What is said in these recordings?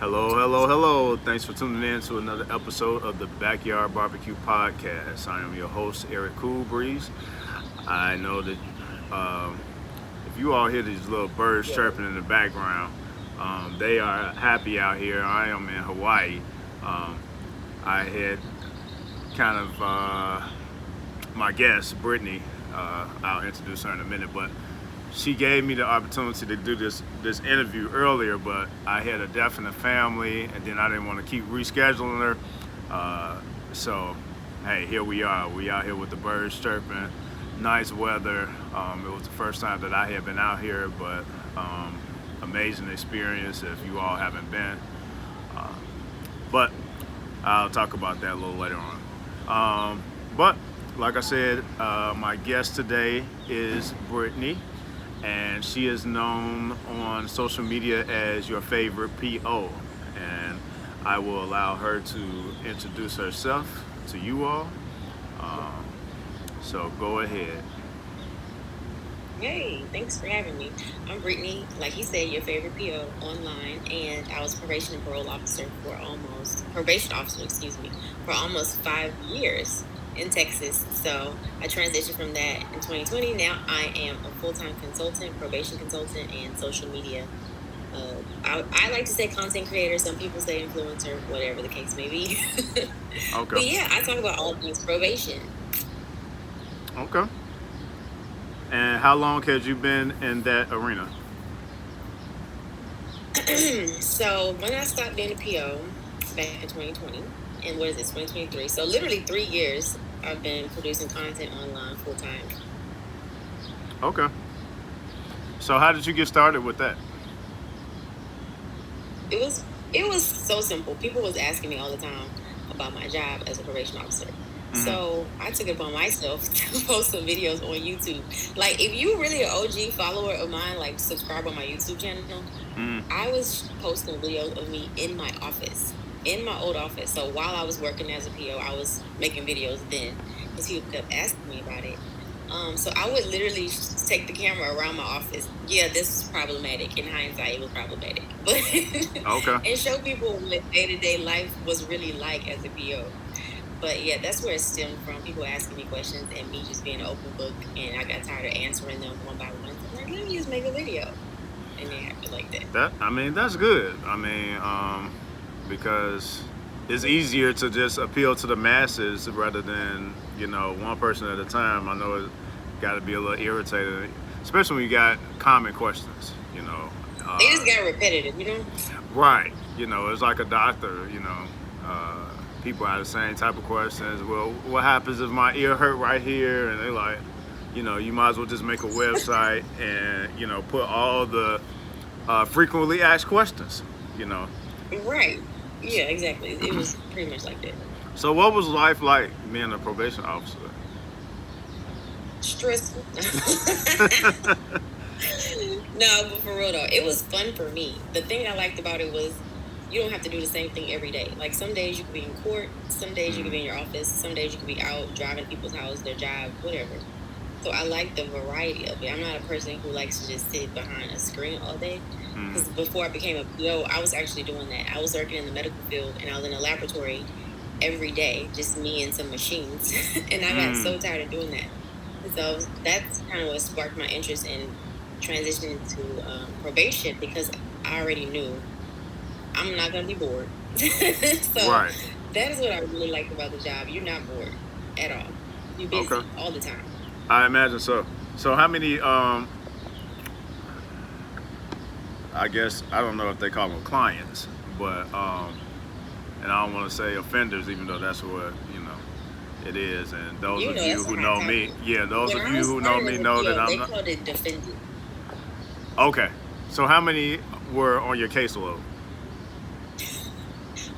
Hello, hello, hello. Thanks for tuning in to another episode of the Backyard Barbecue Podcast. I am your host, Eric Cool Breeze. I know that um, if you all hear these little birds chirping in the background, they are happy out here. I am in Hawaii. Um, I had kind of my guest, Brittany. I'll introduce her in a minute, but she gave me the opportunity to do this interview earlier, but I had a death in the family, and then I didn't want to keep rescheduling her. So, hey, here we are. We out here with the birds chirping, nice weather. It was the first time that I had been out here, but amazing experience if you all haven't been. Uh, but I'll talk about that a little later on. But like I said, my guest today is Brittany, and she is known on social media as your favorite PO. And I will allow her to introduce herself to you all. Um, so go ahead. Hey, thanks for having me. I'm Brittany, like you said, your favorite PO online, and I was probation and parole officer for almost probation officer, excuse me, for almost 5 years in Texas. So I transitioned from that in 2020. Now I am a full-time consultant, probation consultant, and social media. I like to say content creator. Some people say influencer, whatever the case may be. Okay. But yeah, I talk about all things probation. Okay. And how long has you been in that arena? So when I stopped being a PO back in 2020, and what is it, 2023? So literally 3 years, I've been producing content online full time. Okay. So how did you get started with that? It was it was so simple. People was asking me all the time about my job as a probation officer. Mm-hmm. So I took it upon myself to post some videos on YouTube. Like if you really an OG follower of mine, like subscribe on my YouTube channel, Mm-hmm. I was posting videos of me in my office, in my old office. So while I was working as a PO, I was making videos then because people kept asking me about it. So I would literally take the camera around my office. Yeah, this is problematic. In hindsight, it was problematic, but Okay. and show people what day to day life was really like as a PO. But yeah, that's where it stemmed from. People asking me questions and me just being an open book, and I got tired of answering them one by one. So I'm like, let me just make a video, and it happened like that. That's good. Because it's easier to just appeal to the masses rather than one person at a time. I know it got to be a little irritating, especially when you got common questions. They just got repetitive. Right. It's like a doctor. People have the same type of questions. Well, what happens if my ear hurt right here? And they like, you might as well just make a website and put all the frequently asked questions. You know. Right. Yeah, exactly. It was pretty much like that. So, what was life like being a probation officer? Stressful. No, but for real though, it was fun for me. The thing I liked about it was you don't have to do the same thing every day. Like some days you could be in court, some days you could Mm, be in your office, some days you could be out driving to people's house, their job, whatever. So I like the variety of it. I'm not a person who likes to just sit behind a screen all day. mm, Because before I became a PO, I was actually doing that. I was working in the medical field and I was in a laboratory every day, just me and some machines. And I got mm. so tired of doing that. So that's kind of what sparked my interest in transitioning to probation because I already knew I'm not going to be bored. So Right. that is what I really liked about the job. You're not bored at all. You're Okay. busy all the time. I imagine so. So, how many? I guess I don't know if they call them clients, but and I don't want to say offenders, even though that's what it is. And those of you That's a who hot know me, topic. yeah, those When of I you was who know starting me as a know that PO, I'm they not. called it defendant. Okay. So, how many were on your caseload?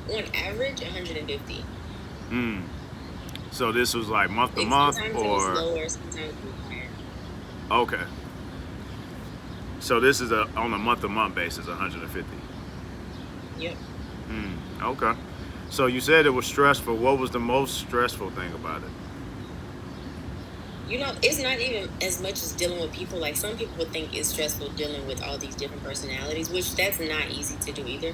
On average, 150. Mm. So this was like month to month, Sometimes it was or lower, sometimes it was higher. okay. So this is on a month to month basis, 150. Yep. Okay. So you said it was stressful. What was the most stressful thing about it? It's not even as much as dealing with people. Like some people would think it's stressful dealing with all these different personalities, which that's not easy to do either.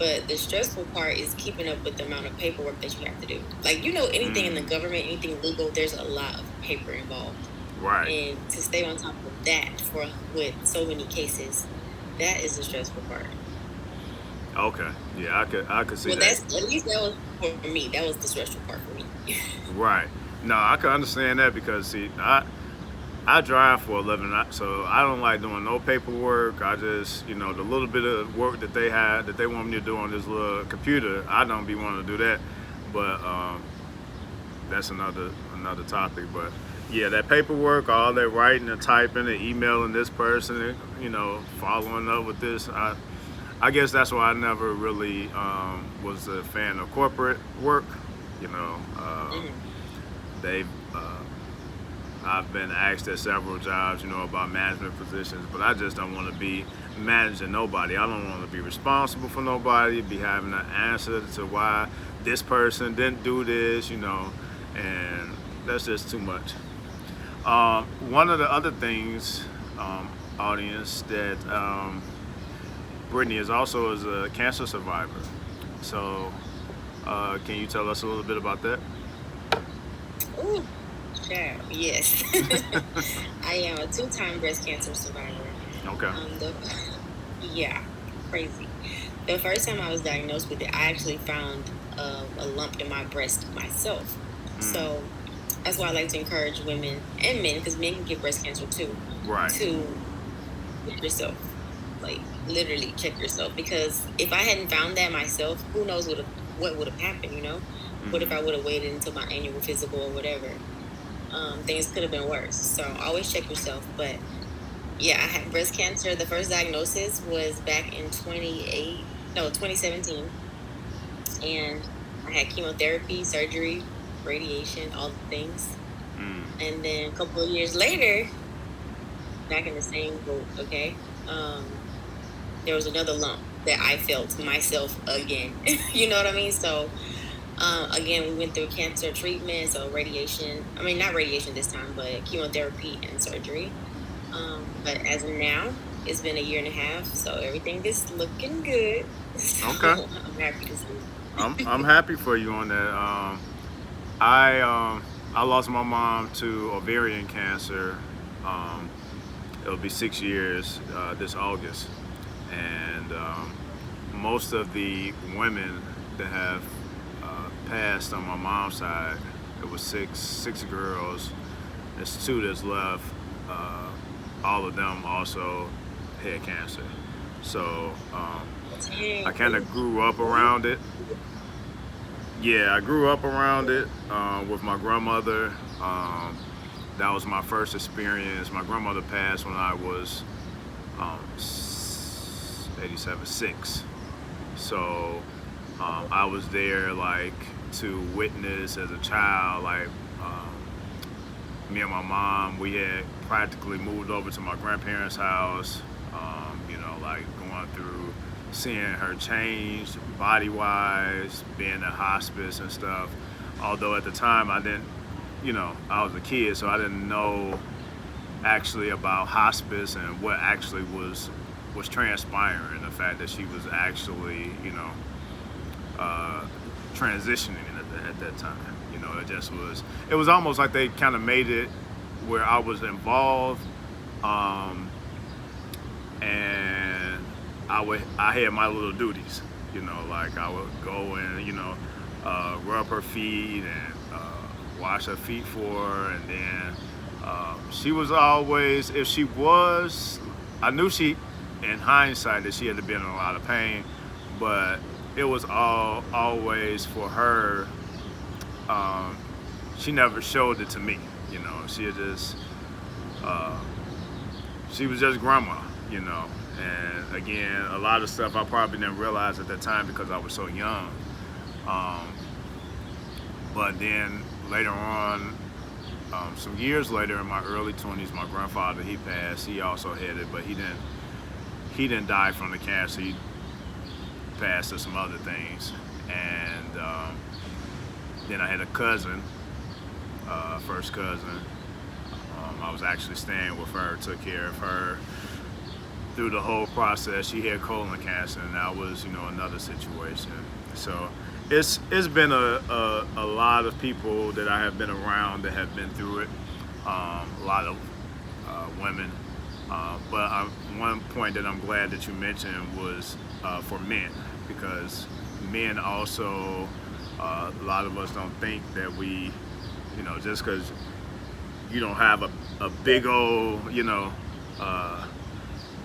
But the stressful part is keeping up with the amount of paperwork that you have to do. Like, anything in the government, anything legal, there's a lot of paper involved. Right. And to stay on top of that with so many cases, that is the stressful part. Okay. Yeah, I could see that. That's at least that was for me. That was the stressful part for me. Right. No, I can understand that because see, I drive for a living, so I don't like doing no paperwork. I just, the little bit of work that they want me to do on this little computer, I don't be wanting to do that. But that's another topic. But yeah, that paperwork, all that writing and typing and emailing this person, following up with this. I guess that's why I never really was a fan of corporate work. They've I've been asked at several jobs, about management positions, but I just don't want to be managing nobody. I don't want to be responsible for nobody, be having an answer to why this person didn't do this, and that's just too much. One of the other things, audience, that Brittany is also is a cancer survivor. So, can you tell us a little bit about that? Ooh, child, yes. I am a 2-time breast cancer survivor. Okay. Yeah, crazy. The first time I was diagnosed with it, I actually found a lump in my breast myself. So that's why I like to encourage women and men, because men can get breast cancer too, Right. to check yourself. Like, literally check yourself. Because if I hadn't found that myself, who knows what would have happened, What if I would have waited until my annual physical or whatever? Things could have been worse. So always check yourself. But yeah, I had breast cancer. The first diagnosis was back in 2017. And I had chemotherapy, surgery, radiation, all the things. And then a couple of years later, back in the same boat, okay, there was another lump that I felt myself again. You know what I mean? So again, we went through cancer treatment, so radiation. I mean, not radiation this time, but chemotherapy and surgery. But as of now, it's been a year and a half, so everything is looking good. So Okay. I'm happy to see. I'm happy for you on that. I lost my mom to ovarian cancer. It'll be 6 years this August, and most of the women that have passed on my mom's side, it was six girls. There's 2 that's left. All of them also had cancer. So I kind of grew up around it. Yeah, I grew up around it with my grandmother. That was my first experience. My grandmother passed when I was 6. So I was there like to witness as a child, like me and my mom, we had practically moved over to my grandparents' house, like going through seeing her change body-wise, being in hospice and stuff. Although at the time I didn't, I was a kid, so I didn't know actually about hospice and what actually was transpiring. The fact that she was actually, transitioning at that time. It was almost like they kind of made it where I was involved, and I had my little duties, like I would go and rub her feet and wash her feet for her, and then she was always, if she was, I knew in hindsight that she had been in a lot of pain, but it was always for her. She never showed it to me, she just she was just grandma, and again, a lot of stuff I probably didn't realize at that time because I was so young. But then later on, some years later, in my early 20s, my grandfather, he passed. He also had it, but he didn't die from the cancer. He passed to some other things. And then I had a cousin, first cousin. I was actually staying with her, took care of her through the whole process. She had colon cancer, and that was, another situation. So it's been a lot of people that I have been around that have been through it. A lot of women. But one point that I'm glad that you mentioned was for men, because men also, a lot of us don't think that we, just because you don't have a big old,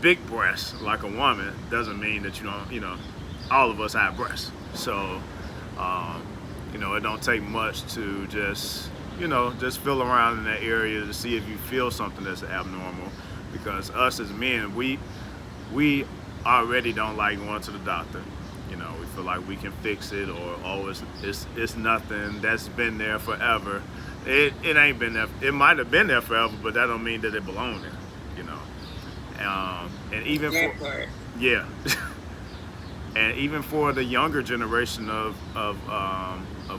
big breast like a woman doesn't mean that you don't, all of us have breasts. So, it don't take much to just feel around in that area to see if you feel something that's abnormal. Because us as men, we already don't like going to the doctor. We feel like we can fix it, or it's nothing that's been there forever. It ain't been there. It might have been there forever, but that don't mean that it belonged there. And even for yeah, and even for the younger generation of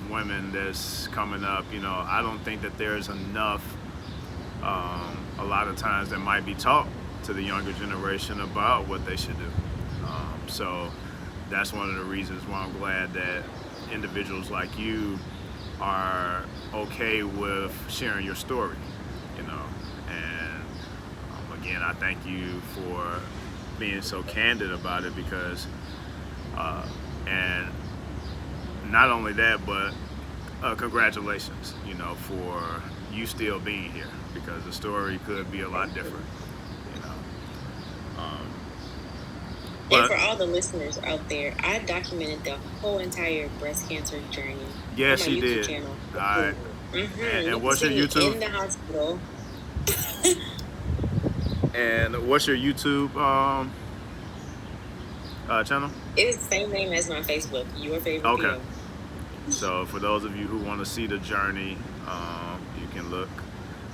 women that's coming up, I don't think that there's enough. A lot of times that might be taught to the younger generation about what they should do. So that's one of the reasons why I'm glad that individuals like you are okay with sharing your story, and again, I thank you for being so candid about it, because and not only that, but congratulations, for you still being here, because the story could be a lot different, you know. And for all the listeners out there, I documented the whole entire breast cancer journey Yes, on my you YouTube did. channel. All right. And what's your YouTube? In the hospital. And what's your YouTube channel? It is the same name as my Facebook. Your favorite Okay. PO. So for those of you who want to see the journey, you can look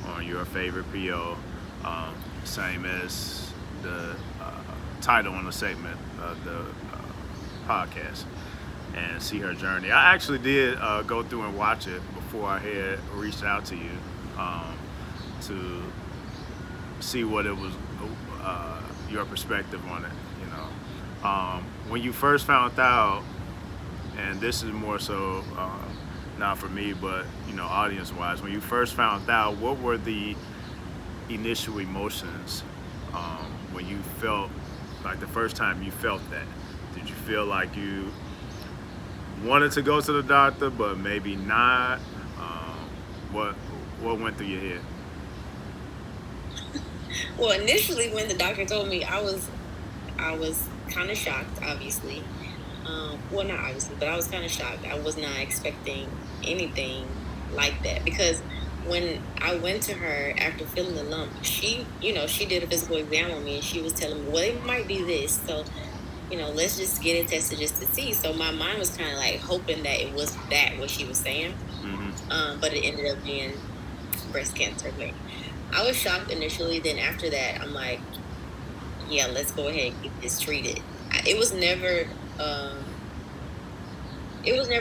on Your Favorite PO, same as the title on the segment of the podcast, and see her journey. I actually did go through and watch it before I had reached out to you to see what it was, your perspective on it. When you first found out, and this is more so not for me, but audience-wise, when you first found out, what were the initial emotions when you felt like the first time you felt that? Did you feel like you wanted to go to the doctor, but maybe not? What went through your head? Well, initially when the doctor told me, I was kind of shocked, obviously. Well, not obviously, but I was kind of shocked. I was not expecting anything like that, because when I went to her after feeling the lump, she did a physical exam on me, and she was telling me, well, it might be this, so let's just get it tested just to see. So my mind was kind of like hoping that it was that what she was saying, but it ended up being breast cancer. But I was shocked initially. Then after that, I'm like, yeah, let's go ahead and get this treated. It was never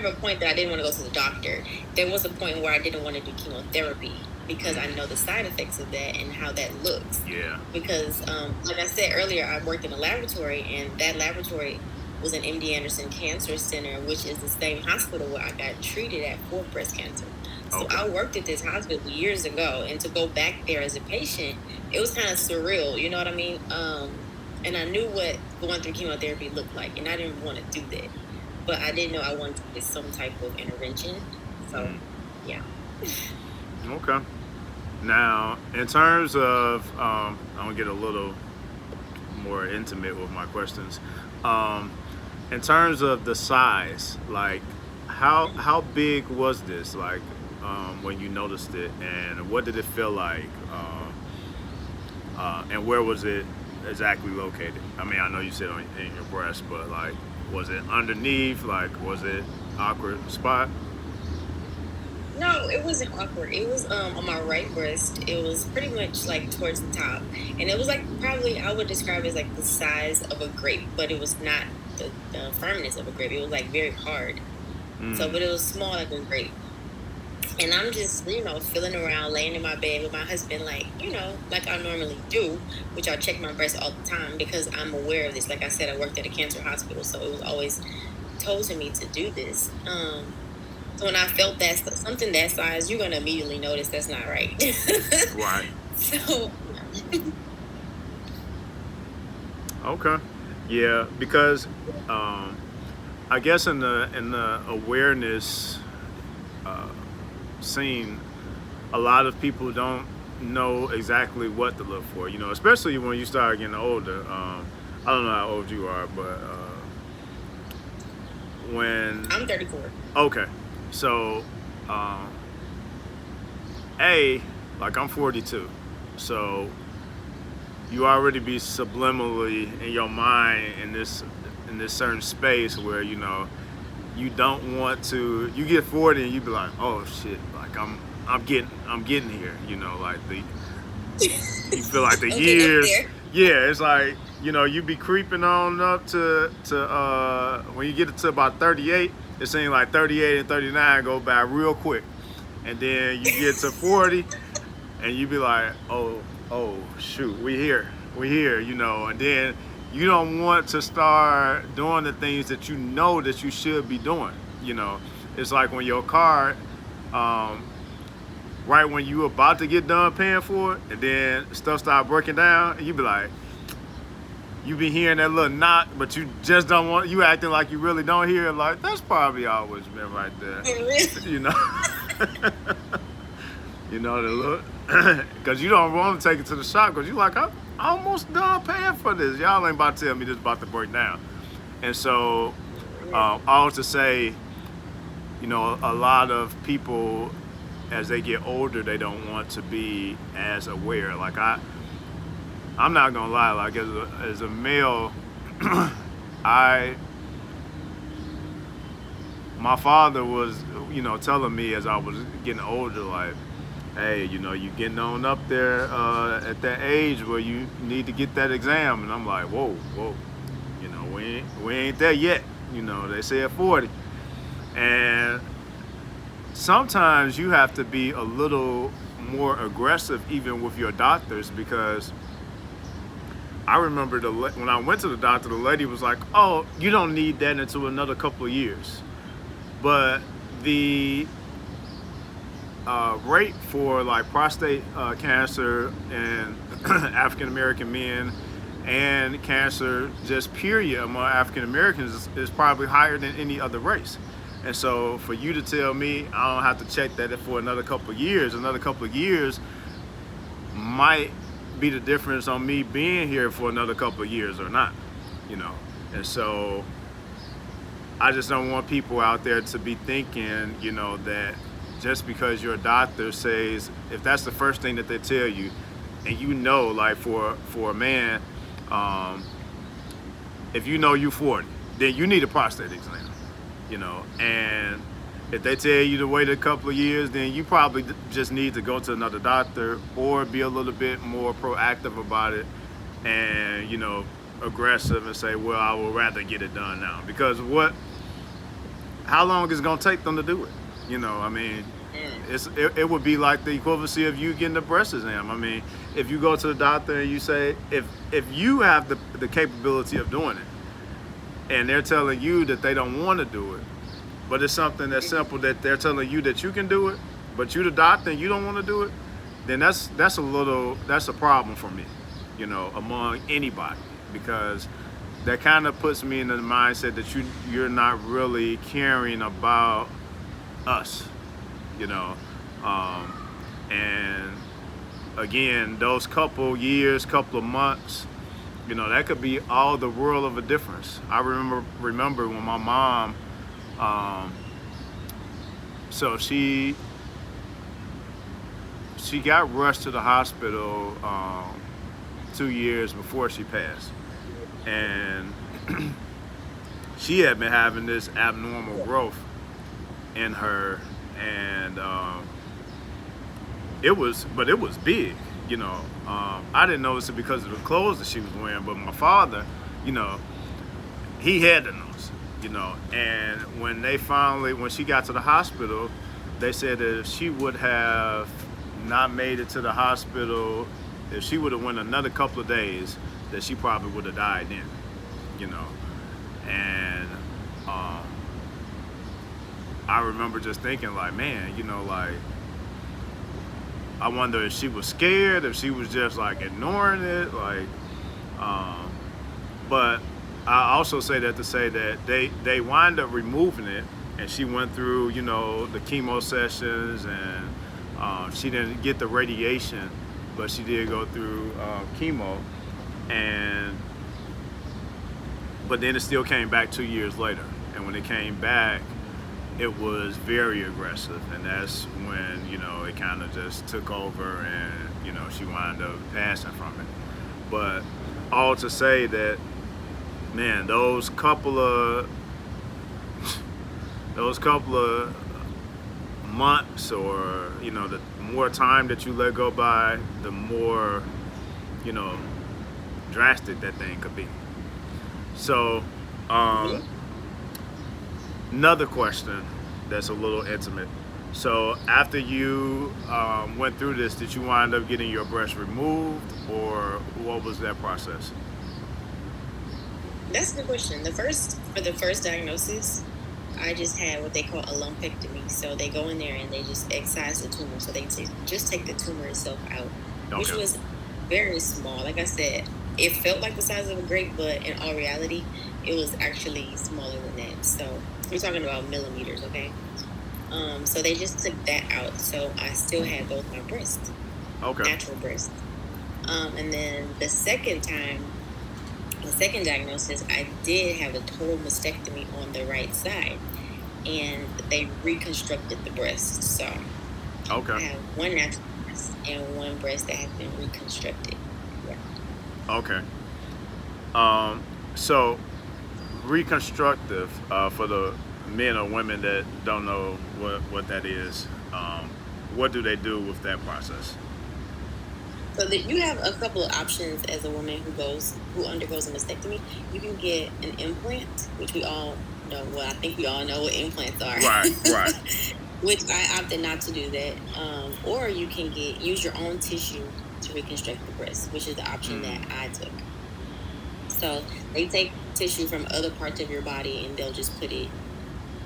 a point that I didn't want to go to the doctor. There was a point where I didn't want to do chemotherapy, because I know the side effects of that and how that looks. Yeah. Because, like I said earlier, I worked in a laboratory, and that laboratory was an MD Anderson Cancer Center, which is the same hospital where I got treated at for breast cancer. So Okay. I worked at this hospital years ago, and to go back there as a patient, it was kind of surreal, you know what I mean? And I knew what going through chemotherapy looked like, and I didn't want to do that. But I didn't know I wanted to get some type of intervention. So, yeah. Okay. Now, in terms of, I'm gonna get a little more intimate with my questions. In terms of the size, like, how big was this? Like, when you noticed it, and what did it feel like? And where was it exactly located? I mean, I know you said in your breast, but like, was it underneath? Like, was it awkward spot? No, it wasn't awkward. It was on my right breast. It was pretty much like towards the top. And it was like, probably I would describe it as like the size of a grape, but it was not the firmness of a grape. It was like very hard. So, but it was small like a grape. And I'm just, feeling around, laying in my bed with my husband, like, like I normally do, which I check my breast all the time because I'm aware of this. Like I said, I worked at a cancer hospital, so it was always told to me to do this. So when I felt that something that size, you're gonna immediately notice that's not right. Right. So. Okay. Yeah, because I guess in the awareness scene, a lot of people don't know exactly what to look for. Especially when you start getting older. I don't know how old you are, but when I'm 34. okay, so um, like I'm 42, so you already be subliminally in your mind in this certain space where you don't want to. You get 40 and you be like, oh shit, like I'm getting here. Like you feel like the years. Yeah, it's like you be creeping on up to when you get to about 38. It seems like 38 and 39 go by real quick, and then you get to 40, and you be like, oh shoot, we here, and then you don't want to start doing the things that that you should be doing. It's like when your car, right when you about to get done paying for it, and then stuff start breaking down, and you be like, you be hearing that little knock, but you just don't want. You acting like you really don't hear it. Like that's probably always been right there. The look, because you don't want to take it to the shop because you like, I'm almost done paying for this. Y'all ain't about to tell me this about to break down. And so, all to say, a lot of people, as they get older, they don't want to be as aware. Like I'm not gonna lie. Like as a male, my father was, telling me as I was getting older, like, hey, you getting on up there at that age where you need to get that exam. And I'm like, whoa, we ain't there yet. They say at 40. And sometimes you have to be a little more aggressive even with your doctors, because I remember when I went to the doctor, the lady was like, oh, you don't need that until another couple of years. But the rate for like prostate cancer in African American men and cancer just period among African Americans is probably higher than any other race. And so for you to tell me I don't have to check that for another couple of years might be the difference on me being here for another couple of years or not. And so I just don't want people out there to be thinking, that just because your doctor says, if that's the first thing that they tell you, and like for a man, if you 40, then you need a prostate exam, and if they tell you to wait a couple of years, then you probably just need to go to another doctor or be a little bit more proactive about it and, aggressive and say, well, I would rather get it done now. Because how long is it going to take them to do it? It would be like the equivalency of you getting a breast exam. If you go to the doctor and you say, if you have the capability of doing it, and they're telling you that they don't want to do it, but it's something that's simple that they're telling you that you can do it, but you the doctor and you don't want to do it, then that's a problem for me, among anybody, because that kind of puts me in the mindset that you're not really caring about us, and again, those couple years, couple of months, that could be all the world of a difference. I remember when my mom, so she got rushed to the hospital 2 years before she passed, and she had been having this abnormal growth in her, and it was big. I didn't notice it because of the clothes that she was wearing, but my father, he had to notice, and when she got to the hospital, they said that if she would have not made it to the hospital, if she would have went another couple of days, that she probably would have died then, you know. And I remember just thinking like, man, you know, like, I wonder if she was scared, if she was just like ignoring it, like, but I also say that to say that they wind up removing it, and she went through, you know, the chemo sessions, and she didn't get the radiation, but she did go through chemo, and but then it still came back 2 years later, and when it came back, it was very aggressive, and that's when, you know, it kind of just took over, and, you know, she wound up passing from it. But all to say that, man, those couple of months, or, you know, the more time that you let go by, the more, you know, drastic that thing could be. So another question that's a little intimate. So after you went through this, did you wind up getting your breast removed, or what was that process? That's a good question. For the first diagnosis, I just had what they call a lumpectomy. So they go in there and they just excise the tumor. So they just take the tumor itself out, which was very small. Like I said, it felt like the size of a grape, but in all reality, it was actually smaller than that. So we're talking about millimeters, okay? So they just took that out. So I still had both my breasts, natural breasts. And then the second diagnosis, I did have a total mastectomy on the right side, and they reconstructed the breast. So I have one natural breast and one breast that has been reconstructed. Yeah. Okay. So reconstructive, for the men or women that don't know what that is, what do they do with that process? So that you have a couple of options as a woman who undergoes a mastectomy. You can get an implant, which we all know. Well, I think we all know what implants are. Right. Which I opted not to do that. Or you can use your own tissue to reconstruct the breast, which is the option that I took. So they take tissue from other parts of your body and they'll just put it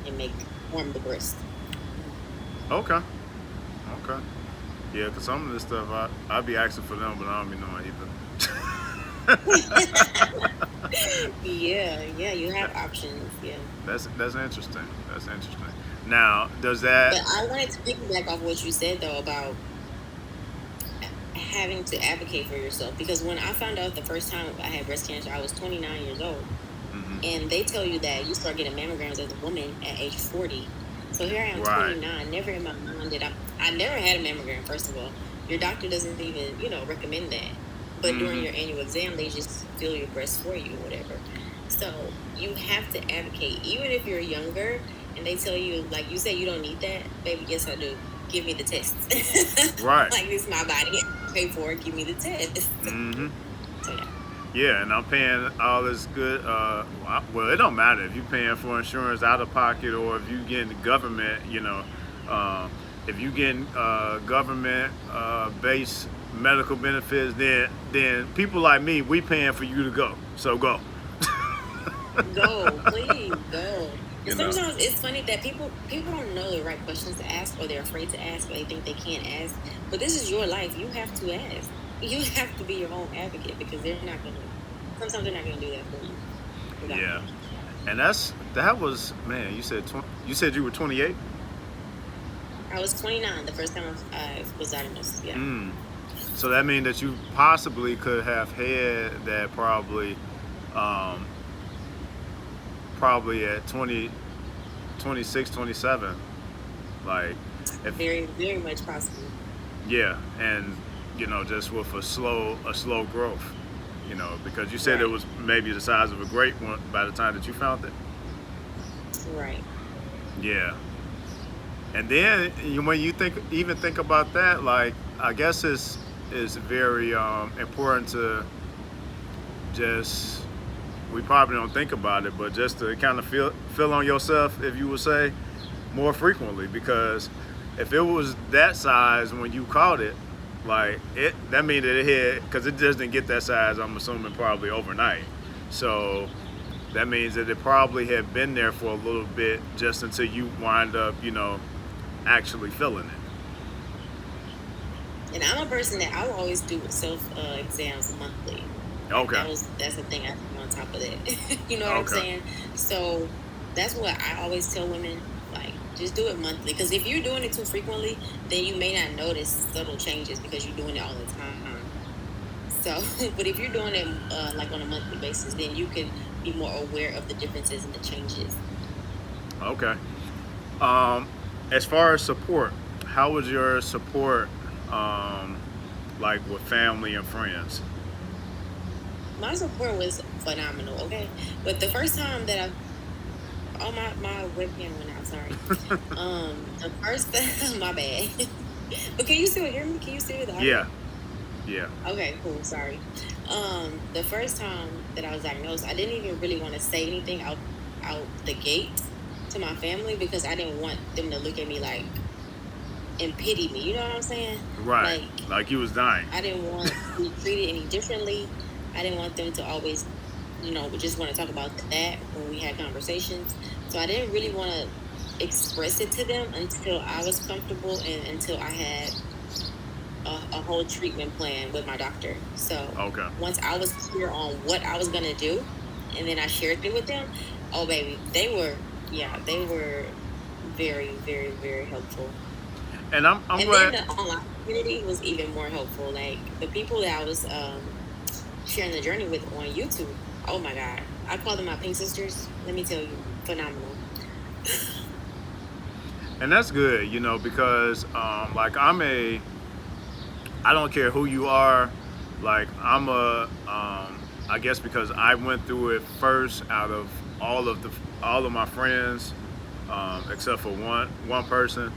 and form the breast. Okay. Yeah, because some of this stuff, I'd be asking for them, but I don't be knowing either. Yeah, you have options, yeah. That's interesting. Now, does that... But I wanted to piggyback off what you said, though, about having to advocate for yourself. Because when I found out the first time I had breast cancer, I was 29 years old. Mm-hmm. And they tell you that you start getting mammograms as a woman at age 40. So here I am, 29. Never in my mind did I never had a mammogram, first of all. Your doctor doesn't even, recommend that. But during your annual exam, they just feel your breast for you or whatever. So you have to advocate. Even if you're younger and they tell you, like you say, you don't need that, baby, yes, I do. Give me the test. Right. Like, this is my body. Pay for it. Give me the test. Mm-hmm. So, yeah. Yeah, and I'm paying all this good. Well, it don't matter if you're paying for insurance out of pocket or if you getting the government. If you getting government based medical benefits, then people like me, we paying for you to go. So go. Go, please go. And sometimes it's funny that people don't know the right questions to ask, or they're afraid to ask, or they think they can't ask. But this is your life. You have to ask. You have to be your own advocate, because sometimes they're not gonna do that for you. Yeah, and that was, man. You said you were 28. I was 29 the first time I was diagnosed. Yeah. So that means that you possibly could have had that probably at 20, 26, 27. Like, very, very much possible. Yeah, and just with a slow growth, because you said it was maybe the size of a grape by the time that you found it. Right. Yeah. And then when you think about that, like, I guess it's very important to just, we probably don't think about it, but just to kind of feel on yourself, if you would say, more frequently, because if it was that size when you caught it, like it, that means that it hit because it just didn't get that size. I'm assuming probably overnight. So that means that it probably had been there for a little bit just until you wind up, actually feeling it. And I'm a person that I will always do self exams monthly. Like Okay. that's the thing I do on top of that. You know what I'm Okay. saying? So that's what I always tell women. Like, just do it monthly. Because if you're doing it too frequently, then you may not notice subtle changes because you're doing it all the time. So, but if you're doing it like on a monthly basis, then you can be more aware of the differences and the changes. Okay. Um, as far as support, how was your support, um, like with family and friends? My support was phenomenal. Okay, but the first time that I oh my webcam went out. Sorry. The first my bad. But can you still hear me? Can you still hear the audio? Yeah. Yeah. Okay, cool. Sorry. The first time that I was diagnosed, I didn't even really want to say anything out the gate to my family because I didn't want them to look at me like and pity me. You know what I'm saying? Right. Like Like you was dying. I didn't want to be treated any differently. I didn't want them to always, just want to talk about that when we had conversations. So I didn't really want to express it to them until I was comfortable and until I had a whole treatment plan with my doctor. So Okay. once I was clear on what I was gonna do, and then I shared it with them, oh baby, they were very, very, very helpful. And I'm And then glad. the online community was even more helpful. Like the people that I was sharing the journey with on YouTube. Oh my God, I call them my pink sisters. Let me tell you, phenomenal. And that's good, because like I don't care who you are. Like I guess because I went through it first out of all of my friends, except for one person.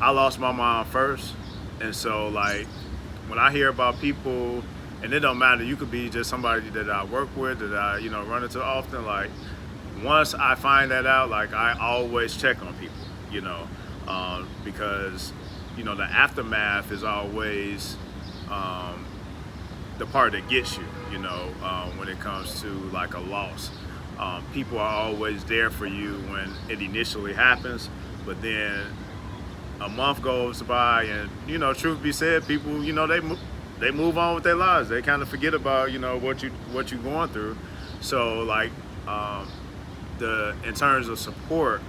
I lost my mom first, and so like when I hear about people, and it don't matter, you could be just somebody that I work with, that I run into often. Like once I find that out, like I always check on people, because the aftermath is always the part that gets you, when it comes to like a loss. People are always there for you when it initially happens, but then a month goes by, and truth be said, people, they move on with their lives. They kind of forget about what you're going through. So like the in terms of support,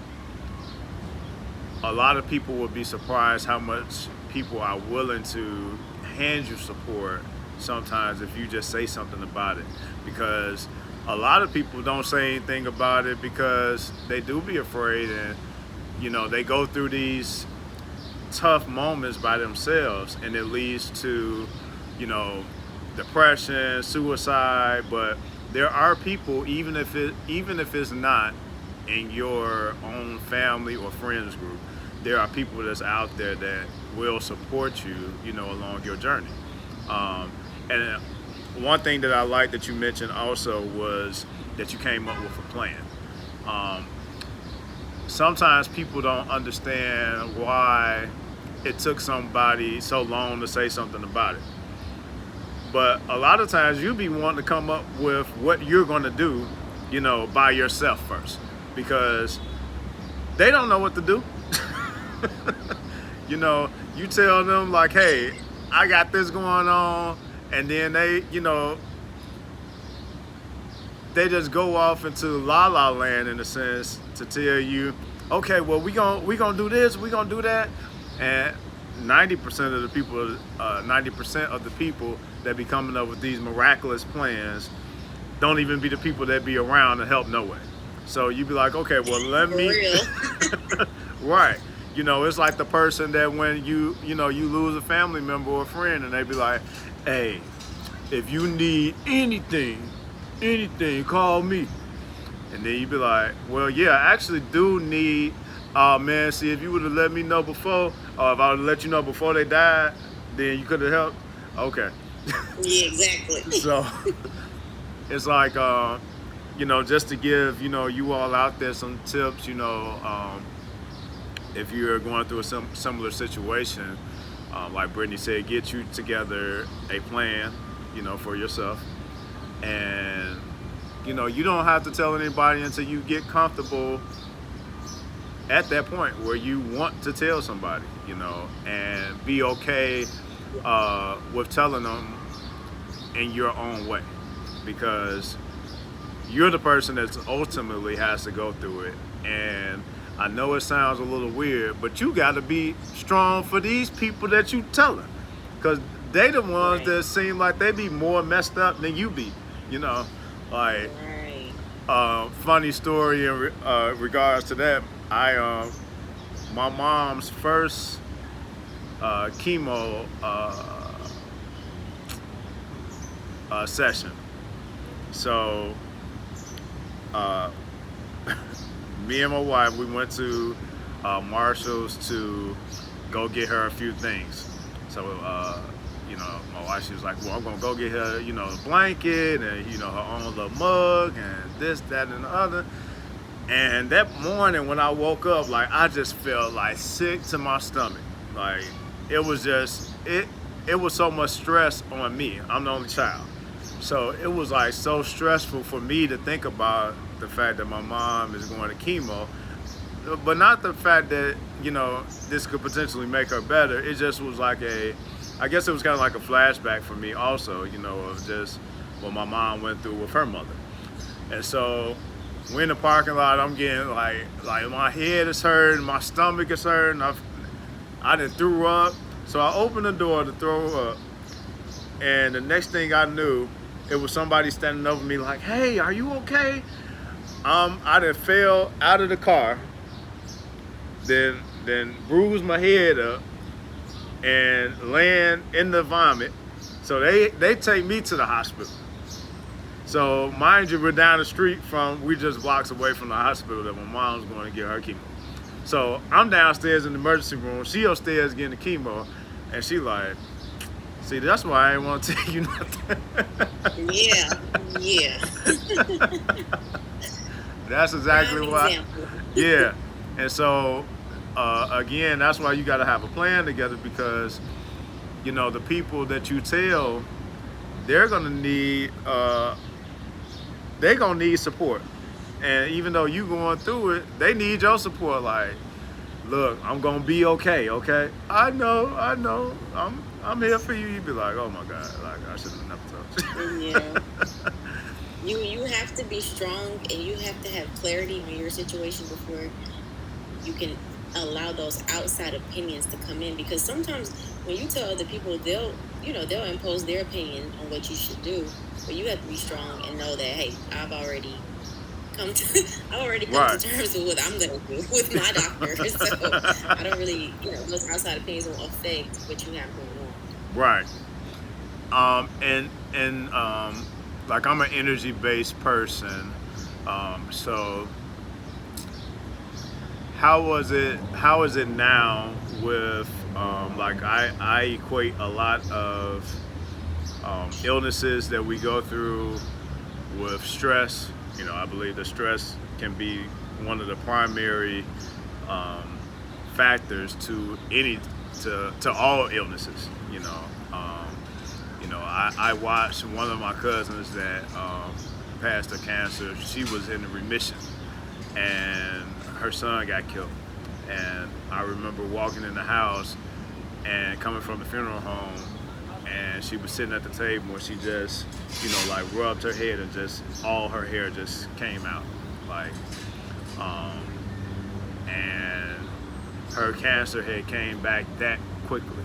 a lot of people would be surprised how much people are willing to hand you support sometimes if you just say something about it, because a lot of people don't say anything about it because they do be afraid, and they go through these tough moments by themselves, and it leads to depression, suicide. But there are people, even if it's not in your own family or friends group, there are people that's out there that will support you, along your journey. And one thing that I like that you mentioned also was that you came up with a plan. Um, Sometimes people don't understand why it took somebody so long to say something about it. But a lot of times you be wanting to come up with what you're going to do, by yourself first, because they don't know what to do. You tell them like, hey, I got this going on, and then they just go off into la la land in a sense to tell you, okay, well we gonna do this, we gonna do that, and 90% of the people, 90% of the people that be coming up with these miraculous plans don't even be the people that be around to help no way. So you be like, okay, well let For me, real. right. It's like the person that when you lose a family member or a friend, and they be like, hey, if you need anything, call me. And then you be like, well, yeah, I actually do need, oh man, see, if you would have let me know before, or if I would have let you know before they died, then you could have helped. Okay. Yeah, exactly. So it's like, just to give, you all out there some tips, if you're going through a similar situation, like Brittany said, get you together a plan, for yourself. And, you don't have to tell anybody until you get comfortable at that point where you want to tell somebody, and be okay with telling them in your own way, because you're the person that ultimately has to go through it. And I know it sounds a little weird, but you got to be strong for these people that you telling, because they the ones Right. that seem like they be more messed up than you be, like. Right. Funny story in regards to that. My mom's first chemo session. So, uh, me and my wife, we went to Marshall's to go get her a few things. So, my wife, she was like, well, I'm gonna go get her, a blanket and, her own little mug and this, that, and the other. And that morning when I woke up, like, I just felt like sick to my stomach. Like, it was so much stress on me. I'm the only child. So it was like so stressful for me to think about the fact that my mom is going to chemo, but not the fact that, this could potentially make her better. It just was like I guess it was kind of like a flashback for me also, of just what my mom went through with her mother. And so we're in the parking lot, I'm getting like my head is hurting, my stomach is hurting, I done threw up. So I opened the door to throw up, and the next thing I knew, it was somebody standing over me like, hey, are you okay? I done fell out of the car, then bruised my head up, and land in the vomit. So they take me to the hospital. So mind you, we're down the street we just blocks away from the hospital that my mom's going to get her chemo. So I'm downstairs in the emergency room, she upstairs getting the chemo, and she like, see, that's why I didn't want to tell you nothing. Yeah. That's exactly Prime why. example. Yeah. And so, again, that's why you got to have a plan together, because, the people that you tell, they're going to need support. And even though you going through it, they need your support. Like, look, I'm going to be okay, okay? I know. I'm here for you. You'd be like, oh my God, like, I should have never told you. Yeah. You have to be strong, and you have to have clarity on your situation before you can allow those outside opinions to come in, because sometimes when you tell other people, they'll impose their opinion on what you should do, but you have to be strong and know that, hey, I've already come to Right. terms with what I'm gonna do with my doctor. So I don't really, those outside opinions won't affect what you have going on. Right. And like, I'm an energy-based person. So how is it now with, like, I equate a lot of illnesses that we go through with stress. I believe that stress can be one of the primary factors to all illnesses. I watched one of my cousins that passed of cancer. She was in remission, and her son got killed. And I remember walking in the house and coming from the funeral home, and she was sitting at the table and she just, like, rubbed her head, and just all her hair just came out, like, and her cancer had came back that quickly,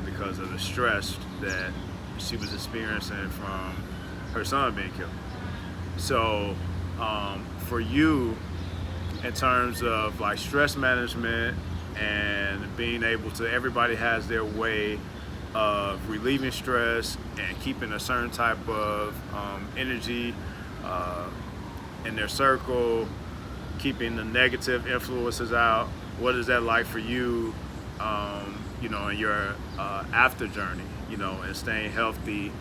because of the stress that she was experiencing from her son being killed. So, for you, in terms of like stress management and being able to, everybody has their way of relieving stress and keeping a certain type of energy in their circle, keeping the negative influences out. What is that like for you, in your after journey, and staying healthy,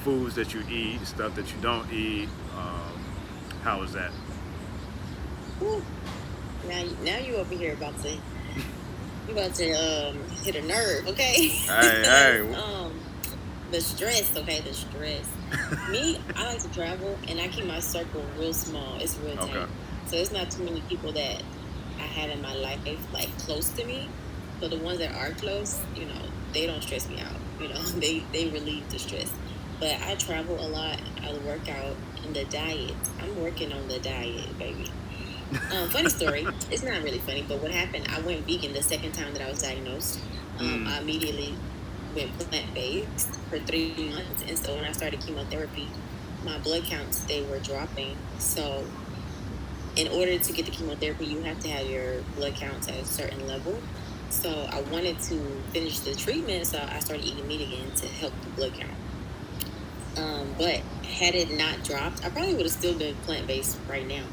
foods that you eat, stuff that you don't eat, how is that? Now you over here about to hit a nerve, okay? Hey, Because hey. the stress, okay, the stress. Me, I like to travel, and I keep my circle real small. It's real tight, Okay. so it's not too many people that I have in my life like close to me. So the ones that are close, they don't stress me out. They relieve the stress. But I travel a lot. I work out, and the diet. I'm working on the diet, baby. Funny story. It's not really funny, but what happened? I went vegan the second time that I was diagnosed. I immediately went plant based for 3 months, and so when I started chemotherapy, my blood counts they were dropping. So, in order to get the chemotherapy, you have to have your blood counts at a certain level. So I wanted to finish the treatment, so I started eating meat again to help the blood count. But had it not dropped, I probably would have still been plant based right now.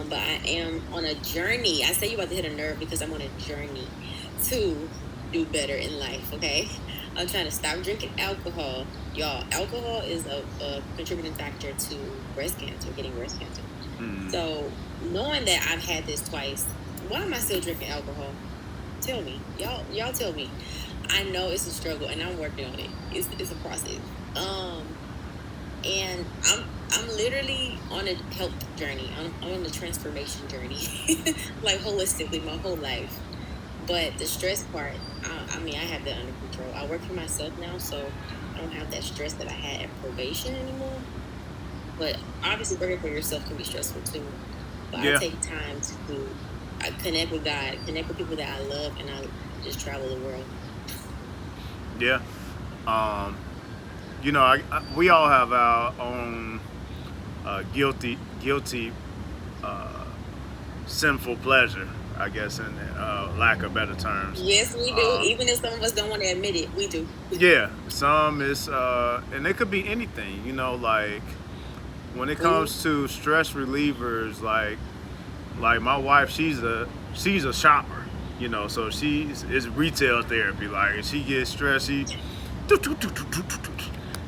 But I am on a journey. I say you about to hit a nerve because I'm on a journey to do better in life, okay? I'm trying to stop drinking alcohol. Y'all, alcohol is a contributing factor to breast cancer, getting breast cancer. So, knowing that I've had this twice, why am I still drinking alcohol? Tell me. Y'all tell me. I know it's a struggle and I'm working on it. It's a process. And I'm literally on a health journey. I'm on the transformation journey, like holistically my whole life. But the stress part, I mean, I have that under control. I work for myself now, so I don't have that stress that I had at probation anymore. But obviously, working for yourself can be stressful too. But I take time to I connect with God, connect with people that I love, and I just travel the world. Yeah. We all have our own guilty, sinful pleasure, I guess, in lack of better terms. Yes, we do. Even if some of us don't want to admit it, we do. Yeah, some is, and it could be anything, like when it comes to stress relievers, like my wife, she's a shopper, so it's retail therapy. Like she gets stressed, and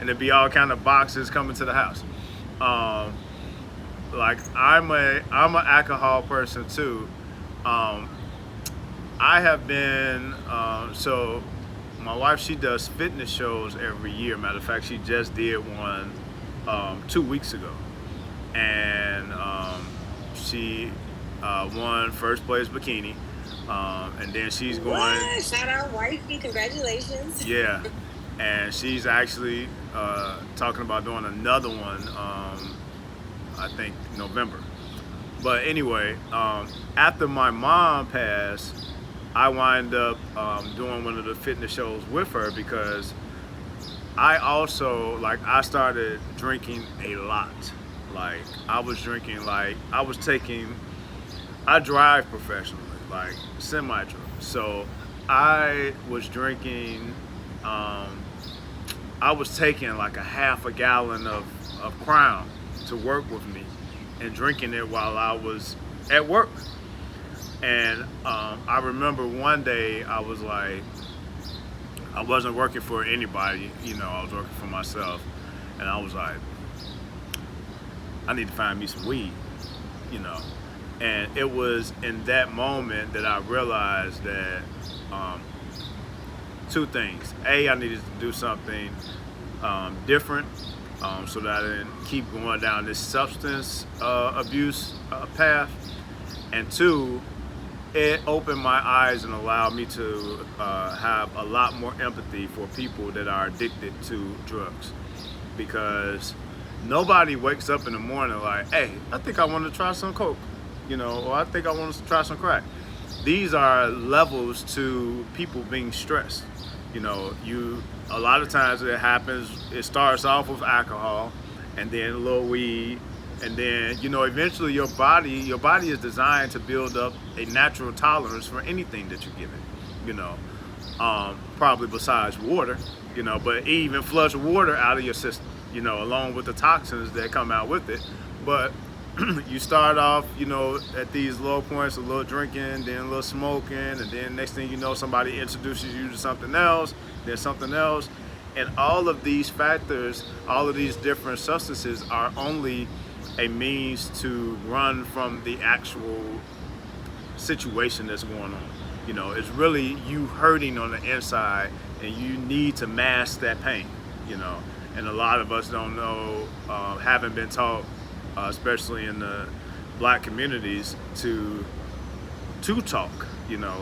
there'd be all kind of boxes coming to the house. Like I'm an alcohol person too. I have been so my wife, she does fitness shows every year. Matter of fact, she just did one 2 weeks ago, and she won first place bikini, and then she's going. What? Shout out wifey! Congratulations. Yeah, and she's actually talking about doing another one. I think November. But anyway, after my mom passed, I wind up doing one of the fitness shows with her because I also, I started drinking a lot. Like, I was drinking, I drive professionally, like, semi-truck. So I was drinking, I was taking like a half a gallon of Crown to work with me and drinking it while I was at work. And I remember one day I was like, I wasn't working for anybody, I was working for myself. And I was like, I need to find me some weed, And it was in that moment that I realized that two things. A, I needed to do something different so that I didn't keep going down this substance abuse path. And two, it opened my eyes and allowed me to have a lot more empathy for people that are addicted to drugs. Because nobody wakes up in the morning like, hey, I think I want to try some coke, or I think I want to try some crack. These are levels to people being stressed. A lot of times it happens, it starts off with alcohol and then a little weed, and then, eventually your body is designed to build up a natural tolerance for anything that you're given, probably besides water, but even flush water out of your system, along with the toxins that come out with it. But you start off, at these low points, a little drinking, then a little smoking, and then next thing you know, somebody introduces you to something else, then something else. And all of these factors, all of these different substances are only a means to run from the actual situation that's going on. It's really you hurting on the inside, and you need to mask that pain. You know, and a lot of us don't know, haven't been taught, especially in the black communities, to talk.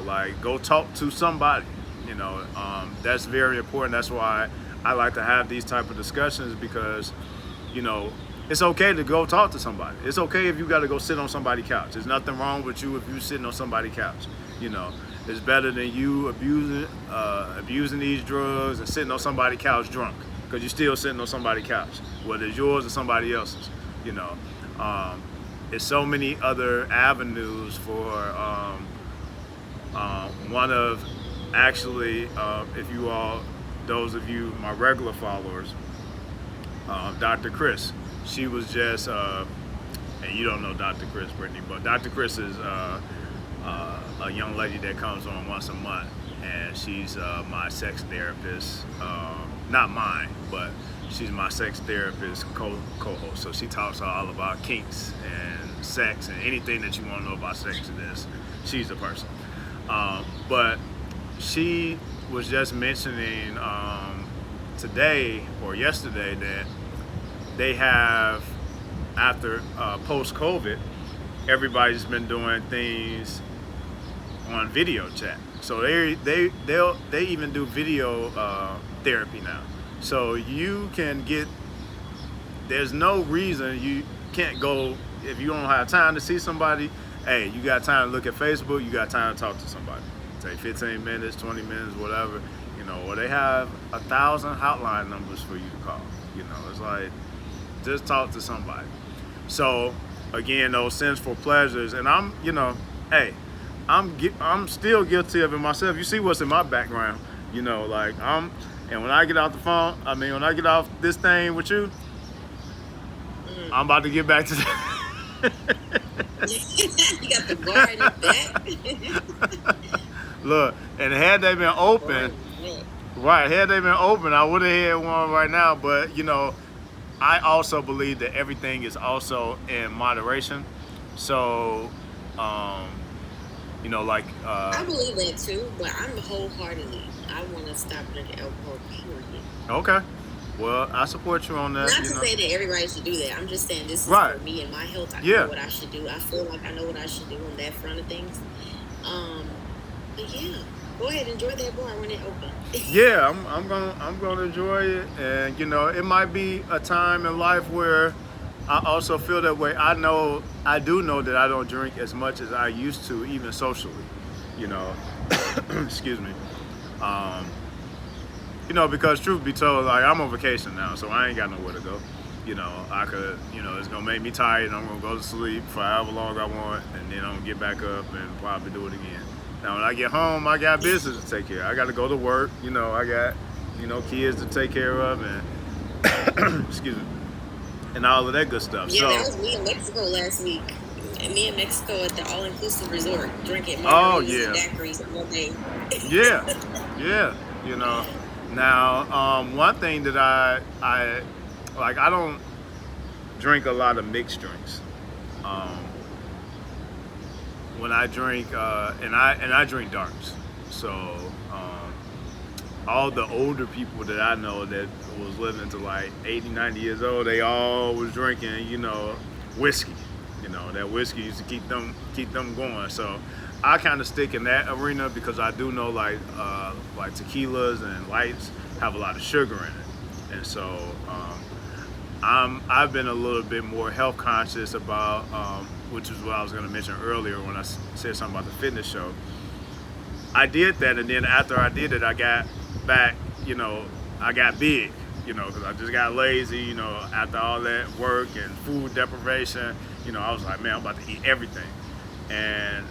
Like go talk to somebody. That's very important. That's why I like to have these type of discussions, because it's okay to go talk to somebody. It's okay if you got to go sit on somebody's couch. There's nothing wrong with you if you sitting on somebody's couch. It's better than you abusing these drugs and sitting on somebody's couch drunk, because you're still sitting on somebody's couch, whether it's yours or somebody else's. There's so many other avenues for one of actually, if you all, those of you, my regular followers, Dr. Chris. She was just, and you don't know Dr. Chris, Brittany, but Dr. Chris is a young lady that comes on once a month, and she's my sex therapist. Not mine, but she's my sex therapist co-host. So she talks all about kinks and sex and anything that you want to know about sex. She's the person. But she was just mentioning today or yesterday that they have, after post-COVID, everybody's been doing things on video chat. So they even do video therapy now. So you can get, there's no reason you can't go, if you don't have time to see somebody, hey, you got time to look at Facebook, you got time to talk to somebody. Take 15 minutes, 20 minutes, whatever, or they have 1,000 hotline numbers for you to call. It's like, just talk to somebody. So again, those sinful pleasures, and I'm still guilty of it myself. You see what's in my background, like and when I get off the phone, when I get off this thing with you, I'm about to get back to You got the bar in the back. Look, and had they been open, I would have had one right now. But I also believe that everything is also in moderation. So, I believe that too, but I'm wholeheartedly, I want to stop drinking alcohol, period. Okay. Well, I support you on that. Not to say that everybody should do that. I'm just saying this is for me and my health. I know what I should do. I feel like I know what I should do on that front of things. But yeah, go ahead, enjoy that bar when it opens. Yeah, I'm gonna enjoy it, and it might be a time in life where I also feel that way. I do know that I don't drink as much as I used to, even socially. Excuse me. Because truth be told, like, I'm on vacation now, so I ain't got nowhere to go. I could, it's gonna make me tired, and I'm gonna go to sleep for however long I want, and then I'm gonna get back up and probably do it again. Now, when I get home, I got business to take care of. I got to go to work. I got, kids to take care of, and excuse me, and all of that good stuff. Yeah, so, that was me in Mexico last week. And me in Mexico at the all-inclusive resort, drinking margaritas and daiquiris all day. Yeah. Now, one thing that I like, I don't drink a lot of mixed drinks. When I drink, and I drink darks. So all the older people that I know that was living to like 80, 90 years old, they all was drinking, whiskey. That whiskey used to keep them going. So I kind of stick in that arena, because I do know like tequilas and lights have a lot of sugar in it, and so I've been a little bit more health conscious about, which is what I was going to mention earlier when I said something about the fitness show. I did that, and then after I did it, I got back, I got big, because I just got lazy, after all that work and food deprivation, I was like, man, I'm about to eat everything. And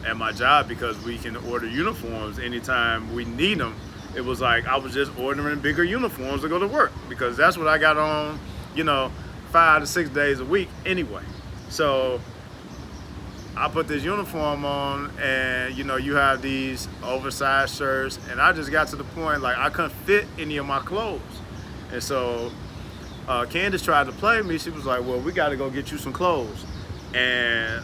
at my job, because we can order uniforms anytime we need them, it was like I was just ordering bigger uniforms to go to work, because that's what I got on, 5 to 6 days a week anyway. So I put this uniform on, and you have these oversized shirts, and I just got to the point like I couldn't fit any of my clothes. And so Candace tried to play me. She was like, well, we got to go get you some clothes. And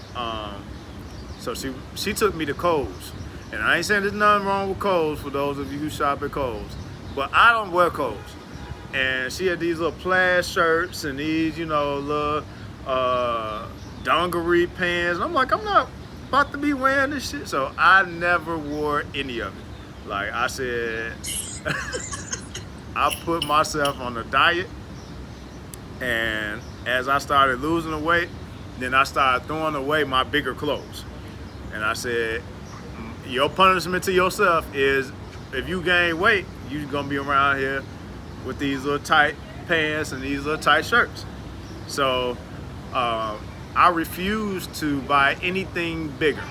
So she took me to Kohl's. And I ain't saying there's nothing wrong with Kohl's for those of you who shop at Kohl's. But I don't wear Kohl's. And she had these little plaid shirts and these, little dungaree pants. And I'm like, I'm not about to be wearing this shit. So I never wore any of it. Like I said, I put myself on a diet. And as I started losing the weight, then I started throwing away my bigger clothes. And I said, your punishment to yourself is if you gain weight, you're going to be around here with these little tight pants and these little tight shirts. So I refuse to buy anything bigger,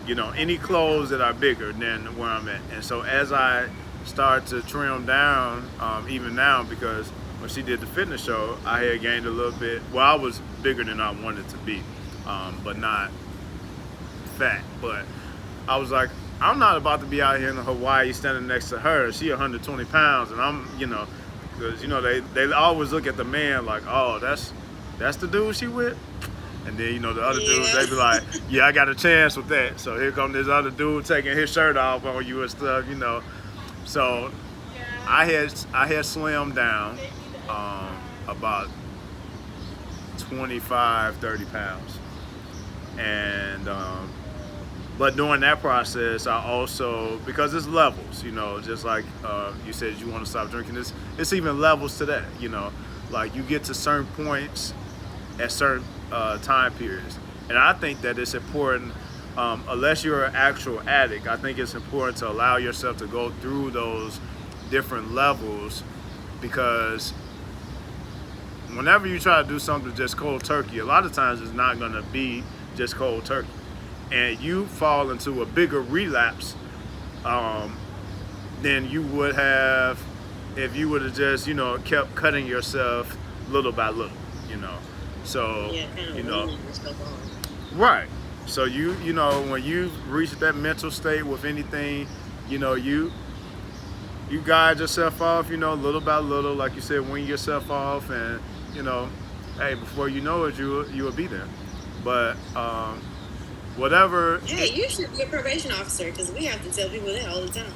any clothes that are bigger than where I'm at. And so as I start to trim down, even now, because when she did the fitness show, I had gained a little bit. Well, I was bigger than I wanted to be, but not fat. But I was like, I'm not about to be out here in Hawaii standing next to her. She 120 pounds, and I'm, because they always look at the man like, oh, that's the dude she with. And then the other dudes, they be like, yeah, I got a chance with that. So here come this other dude taking his shirt off on you and stuff, So I had slimmed down about 25, 30 pounds. And but during that process, I also, because it's levels, just like you said, you want to stop drinking. It's even levels to that, like you get to certain points at certain time periods. And I think that it's important, unless you're an actual addict, I think it's important to allow yourself to go through those different levels, because whenever you try to do something just cold turkey, a lot of times it's not going to be just cold turkey. And you fall into a bigger relapse than you would have if you would have just, kept cutting yourself little by little, So, right. So when you reach that mental state with anything, you guide yourself off, little by little, like you said, wean yourself off, and, hey, before you know it, you will be there. But whatever. Hey, you should be a probation officer, because we have to tell people that all the time.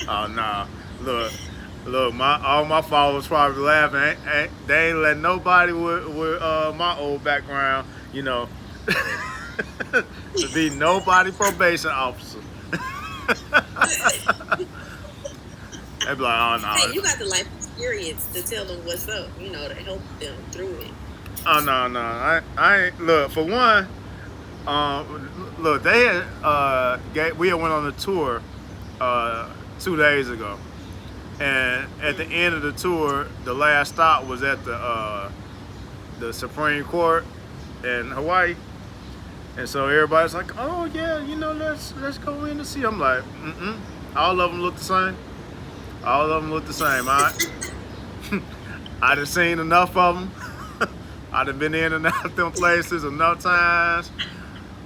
Oh, nah. Look, all my followers probably laughing. They ain't let nobody with my old background, to be nobody probation officer. They be like, oh, no. Hey, you got the life experience to tell them what's up, to help them through it. Oh, no. I ain't. Look, for one, look, they had, we had went on a tour 2 days ago. And at the end of the tour, the last stop was at the Supreme Court in Hawaii. And so everybody's like, oh yeah, let's go in and see. I'm like, all of them look the same. All of them look the same. I done seen enough of them. I done been in and out them places enough times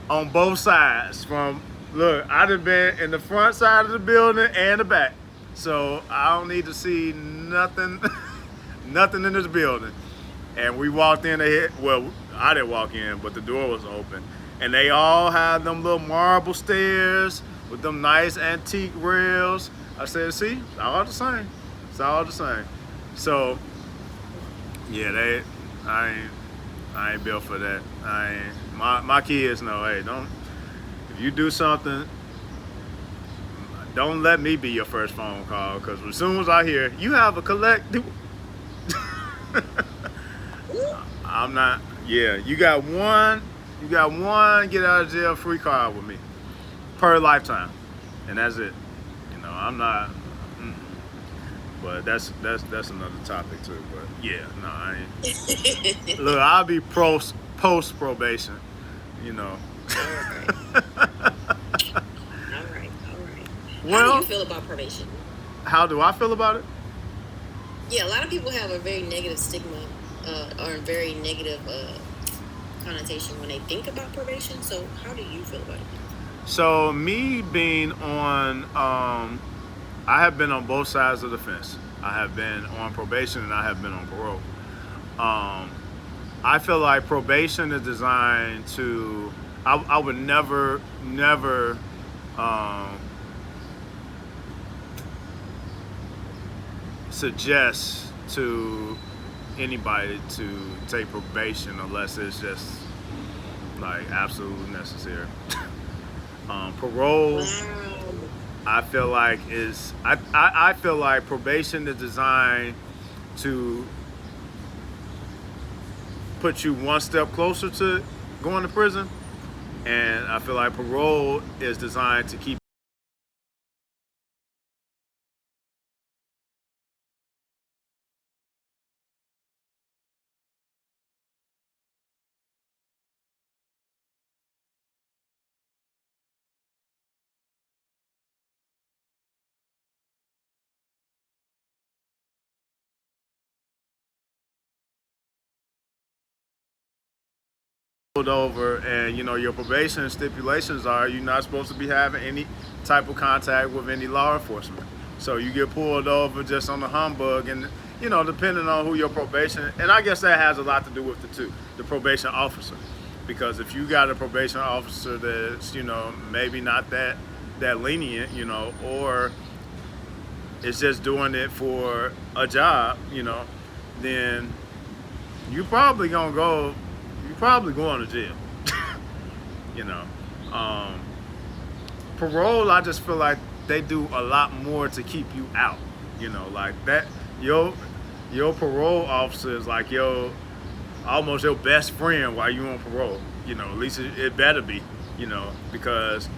on both sides. I done been in the front side of the building and the back. So I don't need to see nothing in this building. And we walked in ahead. Well, I didn't walk in, but the door was open. And they all had them little marble stairs with them nice antique rails. I said, see, it's all the same. It's all the same. So, yeah, I ain't built for that. My kids know, hey, if you do something, don't let me be your first phone call, because as soon as I hear you have a collect, I'm not. Yeah, you got one get out of jail free card with me per lifetime, and that's it. I'm not. But that's another topic too. But yeah, no, I ain't. Look, I'll be post probation. All right. Well, how do you feel about probation? How do I feel about it? Yeah, a lot of people have a very negative stigma or a very negative connotation when they think about probation. So how do you feel about it? So me being on, I have been on both sides of the fence. I have been on probation and I have been on parole. I feel like probation is designed to I would never um, suggest to anybody to take probation unless it's just like absolutely necessary. Parole, Wow. I feel like I feel like probation is designed to put you one step closer to going to prison, and I feel like parole is designed to keep pulled over, and your probation stipulations are you're not supposed to be having any type of contact with any law enforcement. So you get pulled over just on the humbug, and depending on who your probation, and I guess that has a lot to do with the probation officer, because if you got a probation officer that's maybe not that lenient, or is just doing it for a job, then you probably gonna go, you probably going to jail. you know, um, Parole, I just feel like they do a lot more to keep you out. Like that, your parole officer is like almost your best friend while you on parole. At least it better be. Because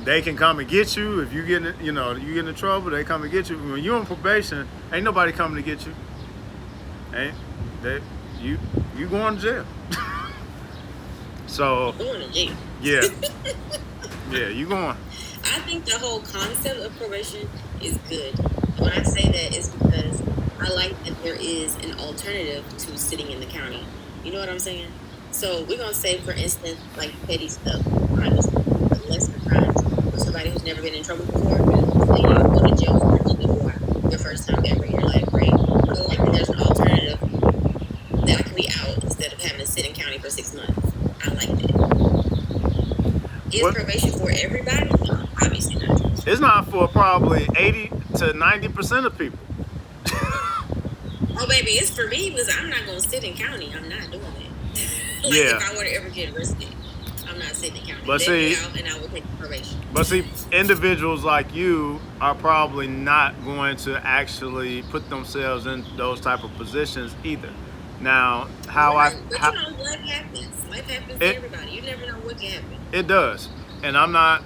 they can come and get you if you you get in trouble. They come and get you. When you on probation, ain't nobody coming to get you. Ain't they? You going to jail. So Going to jail. yeah, yeah, you going. I think the whole concept of probation is good. When I say that, it's because I like that there is an alternative to sitting in the county. You know what I'm saying? So we're gonna say, for instance, like petty stuff, crimes, lesser crimes, for somebody who's never been in trouble before, and you go to jail for a DUI, your first time ever in your life, right? I like that there's an alternative that I can be out instead of having to sit in county for 6 months. I like that. Is What? probation for everybody? No, obviously not. It's not for probably 80 to 90% of people. Oh, baby, it's for me because I'm not going to sit in county. I'm not doing it. Like, Yeah. if I were to ever get arrested, I'm not sitting in county. But Let me see- out and I will take probation. But see, individuals like you are probably not going to actually put themselves in those type of positions either. Now, But life happens. Life happens to everybody. You never know what can happen. it does, and I'm not,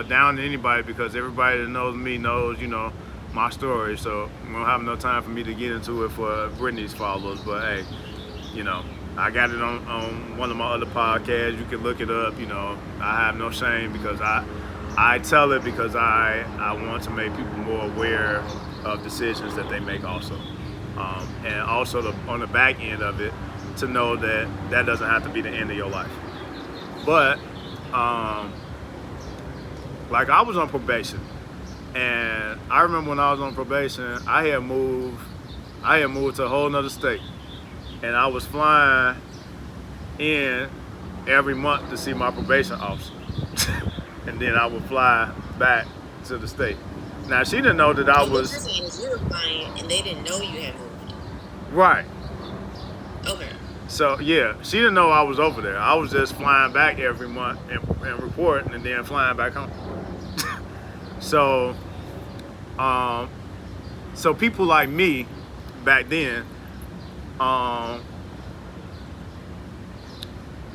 down to anybody, because everybody that knows me knows, my story. So we don't have no time for me to get into it for Brittany's followers. But hey, I got it on one of my other podcasts. You can look it up. I have no shame, because I tell it because I want to make people more aware of decisions that they make also. And also on the back end of it, to know that doesn't have to be the end of your life. But like, I was on probation, and I remember when I was on probation, I had moved to a whole nother state, and I was flying in every month to see my probation officer, and then I would fly back to the state. Now, she didn't know that I So what was you're saying is you were flying and they didn't know you had moved. right. Okay. So yeah, she didn't know I was over there. I was just flying back every month and reporting, and then flying back home. So, so people like me back then,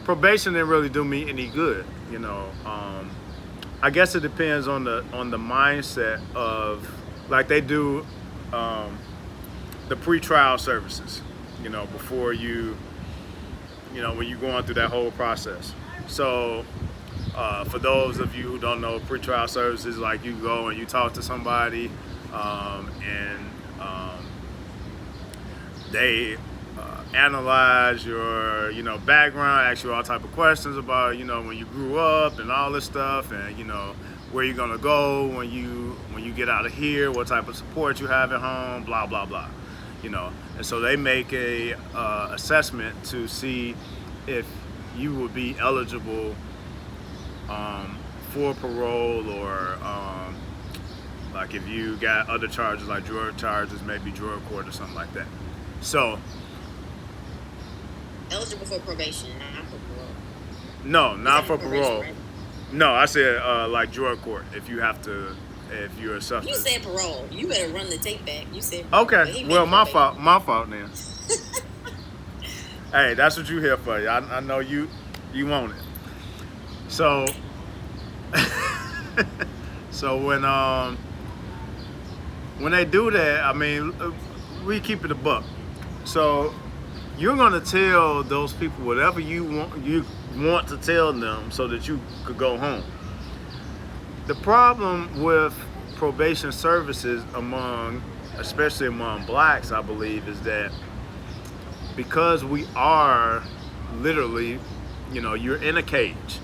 probation didn't really do me any good. I guess it depends on the mindset of, like, they do the pre-trial services. Before you. When you're going through that whole process. So, for those of you who don't know, pretrial services, like, you go and you talk to somebody, and they analyze your, background, ask you all type of questions about, when you grew up and all this stuff, and where you're gonna go when you get out of here, what type of support you have at home, blah blah blah. And so they make a assessment to see if you would be eligible for parole, or like if you got other charges like drug charges, maybe drug court or something like that. So Eligible for probation, not for parole. no, You not said for probation, parole. right? No, I said like drug court. If you have to, if you're a You substance. said parole. You better run the tape back. You said parole. But Okay, he well, meant my probation. fault. My fault then. Hey, that's what you here for. I know you want it. So so when they do that, I mean, we keep it a buck. So you're gonna tell those people whatever you want to tell them so that you could go home. The problem with probation services especially among blacks, I believe, is that because we are literally, you're in a cage.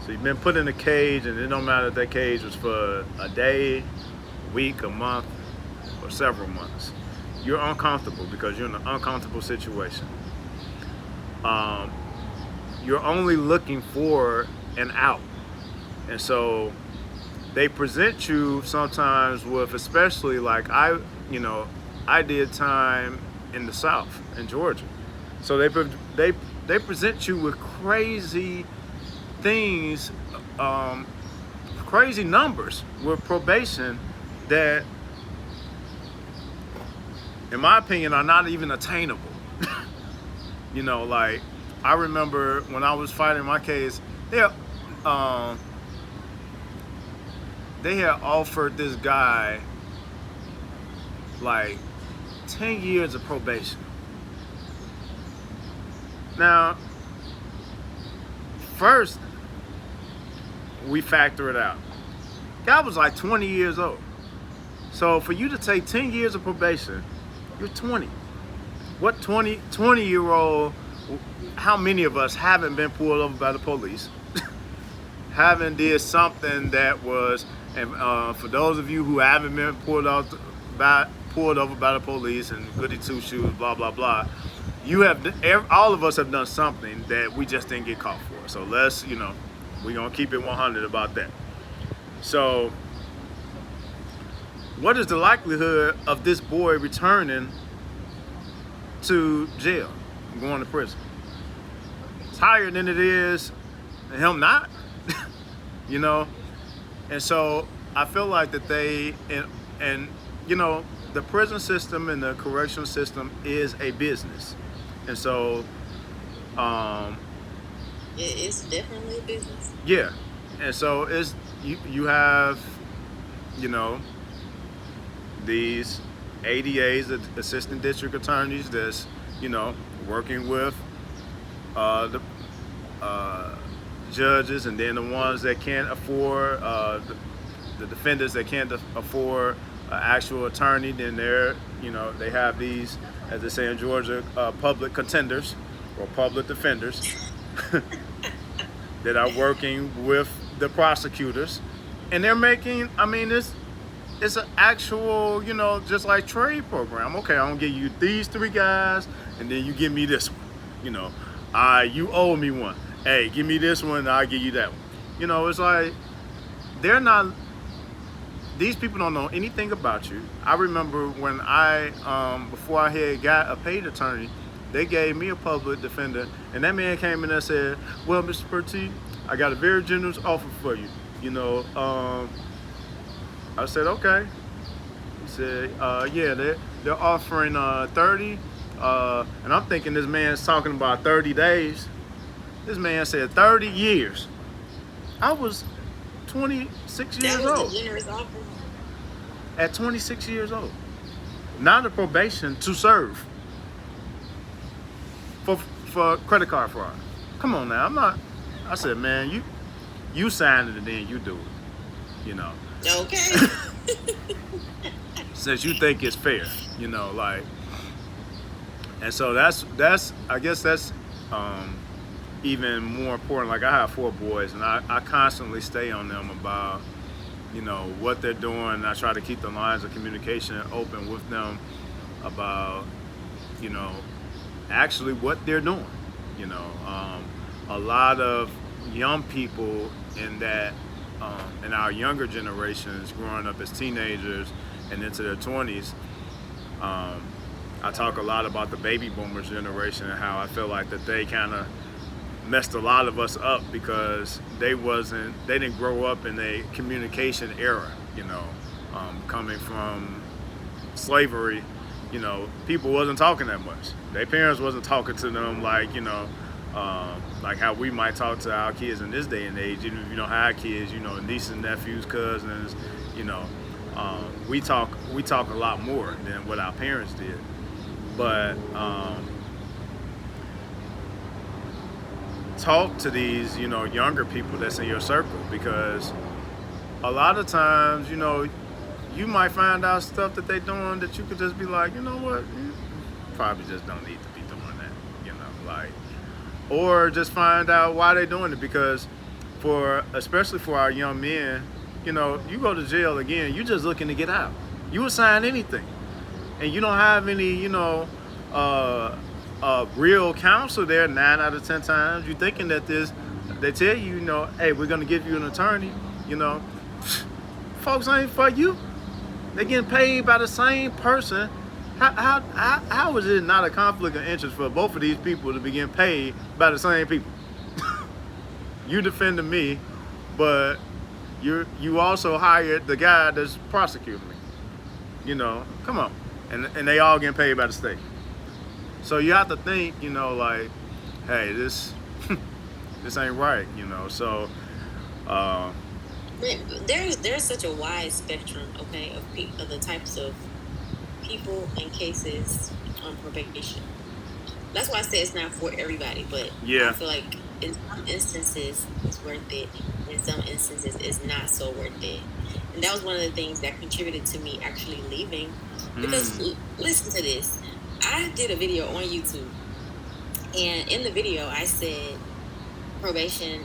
So you've been put in a cage, and it don't matter if that cage was for a day, a week, a month, or several months. You're uncomfortable because you're in an uncomfortable situation. You're only looking for an out. And so they present you sometimes with, especially like I did time in the South, in Georgia. So they present you with crazy things, crazy numbers with probation that, in my opinion, are not even attainable. Like I remember when I was fighting my case, they had offered this guy like 10 years of probation. Now, first, we factor it out. Guy was like 20 years old. So for you to take 10 years of probation, you're 20. What 20-year-old, how many of us haven't been pulled over by the police? Haven't did something that was, and for those of you who haven't been pulled over by the police and goody two shoes, blah blah blah, all of us have done something that we just didn't get caught for. So let's, we're gonna keep it 100 about that. So, what is the likelihood of this boy returning to jail, going to prison? It's higher than it is him not. And so I feel like that and the prison system and the correctional system is a business. And so it's definitely a business. yeah. And so it's you have these ADAs, assistant district attorneys, that's working with the judges, and then the ones that can't afford the defendants that can't afford an actual attorney, then they have these, as they say in Georgia, public contenders or public defenders that are working with the prosecutors, and they're making, it's an actual, just like trade program. Okay, I'm gonna give you these 3 guys, and then you give me this one. You owe me one. Hey, give me this one, and I'll give you that one. It's like these people don't know anything about you. I remember when before I had got a paid attorney, they gave me a public defender, and that man came in and said, "Well, Mr. Pertee, I got a very generous offer for you." I said, "Okay." He said, "Yeah, they're offering 30," and I'm thinking this man's talking about 30 days. This man said 30 years. I was 26 years That was old. a generous offer. At 26 years old. Not a probation to serve for credit card fraud. Come on now, I'm not. I said, man, you signed it and then you do it. Okay. Since you think it's fair, like. And so that's I guess that's even more important. Like I have 4 boys, and I constantly stay on them about what they're doing. I try to keep the lines of communication open with them about actually what they're doing. a lot of young people in our younger generations growing up as teenagers and into their 20s. um, I talk a lot about the baby boomers generation and how I feel like that they kind of messed a lot of us up because they didn't grow up in a communication era, coming from slavery. People wasn't talking that much. Their parents wasn't talking to them like how we might talk to our kids in this day and age. Even if you don't have kids, nieces and nephews, cousins, you know, we talk a lot more than what our parents did. But talk to these, younger people that's in your circle, because a lot of times, you might find out stuff that they're doing that you could just be like, you know what, you probably just don't need to be doing that, like, or just find out why they're doing it. Because especially for our young men, you go to jail again, you're just looking to get out. You would sign anything, and you don't have any, real counsel there. 9 out of 10 times, you're thinking that they tell you, hey, we're gonna give you an attorney. Folks ain't for you. They're getting paid by the same person. How is it not a conflict of interest for both of these people to be getting paid by the same people? You defending me, but you also hired the guy that's prosecuting me. Come on. And they all getting paid by the state. So you have to think, like, hey, this ain't right, So there's such a wide spectrum, okay, of the types of people and cases on probation. That's why I say it's not for everybody, but yeah. I feel like in some instances it's worth it. In some instances it's not so worth it. And that was one of the things that contributed to me actually leaving. Because listen to this. I did a video on YouTube, and in the video I said probation,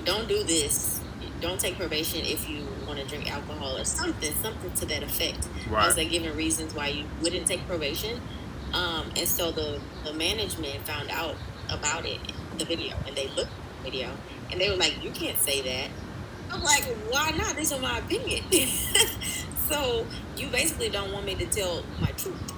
don't do this. Don't take probation if you want to drink alcohol or something to that effect. Right. I was like giving reasons why you wouldn't take probation. And so the management found out about it, the video, and they looked at the video, and they were like, you can't say that. I'm like, why not? This is my opinion. So you basically don't want me to tell my truth.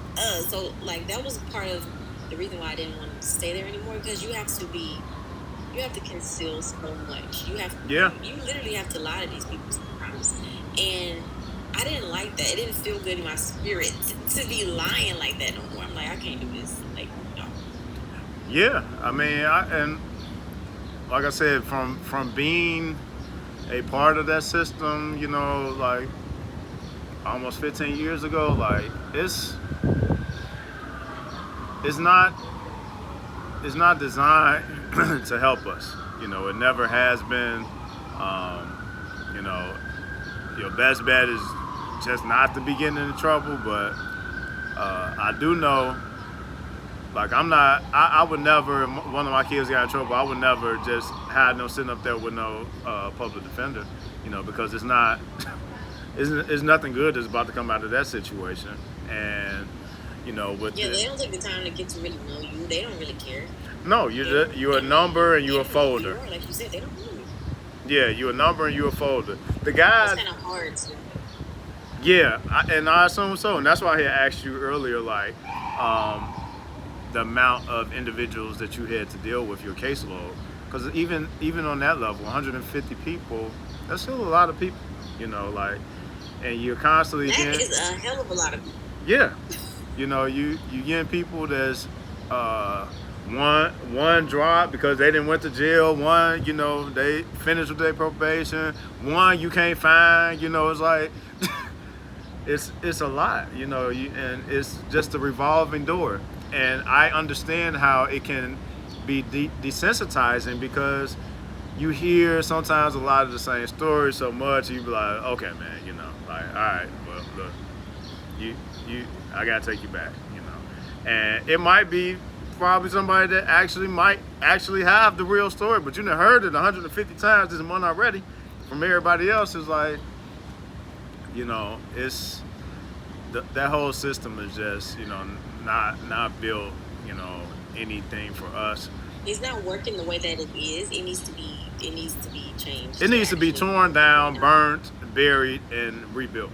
So like that was part of the reason why I didn't want to stay there anymore, because you have to conceal so much. You literally have to lie to these people sometimes. And I didn't like that. It didn't feel good in my spirit to be lying like that no more. I'm like, I can't do this. Like, no. Yeah, I mean, and like I said, from being a part of that system, like almost 15 years ago, like it's not designed to help us. It never has been. Your best bet is just not to be getting into trouble. But I do know, like, I would never, one of my kids got in trouble, I would never just have no sitting up there with no public defender, because it's not, it's nothing good that's about to come out of that situation. And they don't take the time to get to really know you. They don't really care. No, you're a number and you're a folder. Like you said, they don't know you. Yeah, you're a number and you're a folder. The guy. It's kind of hard to. Yeah, and I assume so, and that's why I had asked you earlier, like, the amount of individuals that you had to deal with, your caseload, because even on that level, 150 people, that's still a lot of people, like, and you're constantly that getting. That is a hell of a lot of people. Yeah, you getting people that's one drop because they didn't went to jail. One, they finished with their probation. One you can't find. It's like it's a lot. And it's just a revolving door. And I understand how it can be desensitizing, because you hear sometimes a lot of the same stories so much. You be like, okay, man, like, all right, well, look, I gotta take you back, and it might be probably somebody that might actually have the real story, but you done heard it 150 times this month already from everybody else. Is like, it's that whole system is just, not built, anything for us. It's not working the way that it is. It needs to be. It needs to be changed. It needs to be torn down, burnt, buried, and rebuilt.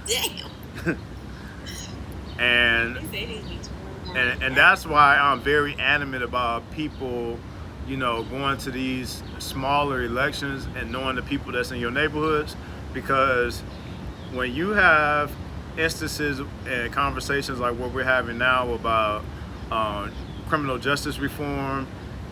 Damn. And that's why I'm very adamant about people, going to these smaller elections and knowing the people that's in your neighborhoods, because when you have instances and conversations like what we're having now about criminal justice reform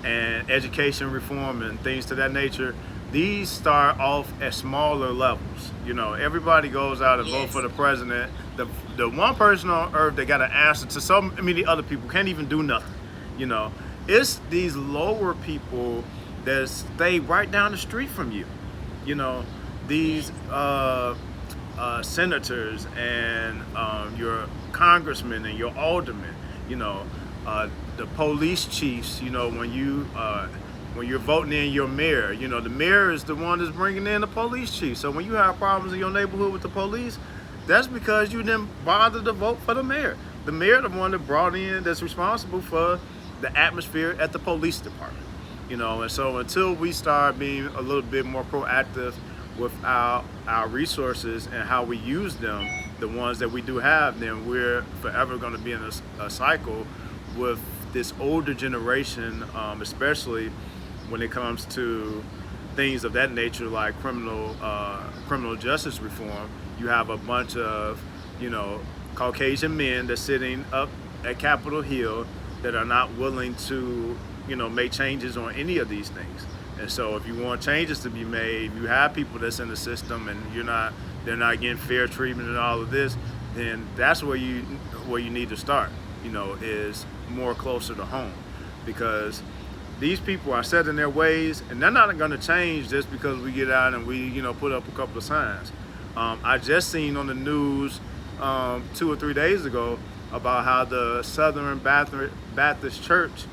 and education reform and things to that nature, these start off at smaller levels. Everybody goes out and vote for the president. The one person on earth that got an answer to so many other people can't even do nothing. It's these lower people that stay right down the street from you. These senators and your congressmen and your aldermen. The police chiefs. When you're voting in your mayor, the mayor is the one that's bringing in the police chief. So when you have problems in your neighborhood with the police, that's because you didn't bother to vote for the mayor. The mayor, the one that brought in, that's responsible for the atmosphere at the police department. And so until we start being a little bit more proactive with our resources and how we use them, the ones that we do have, then we're forever going to be in a cycle with this older generation, especially when it comes to things of that nature, like criminal justice reform. You have a bunch of Caucasian men that's sitting up at Capitol Hill that are not willing to make changes on any of these things. And so if you want changes to be made, you have people that's in the system and they're not getting fair treatment and all of this, then that's where you need to start, is more closer to home. Because these people are set in their ways, and they're not going to change just because we get out and we put up a couple of signs. I just seen on the news 2 or 3 days ago about how the Southern Baptist Church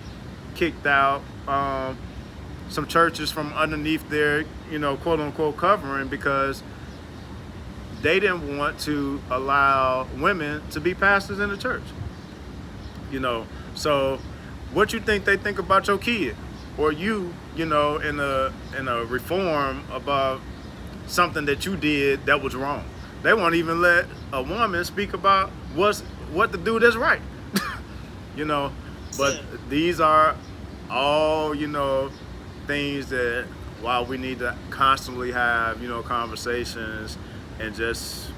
kicked out some churches from underneath their quote unquote covering because they didn't want to allow women to be pastors in the church. So what you think they think about your kid or you, in a reform about something that you did that was wrong? They won't even let a woman speak about what to do that's right. But these are all, things that while we need to constantly have, conversations and just,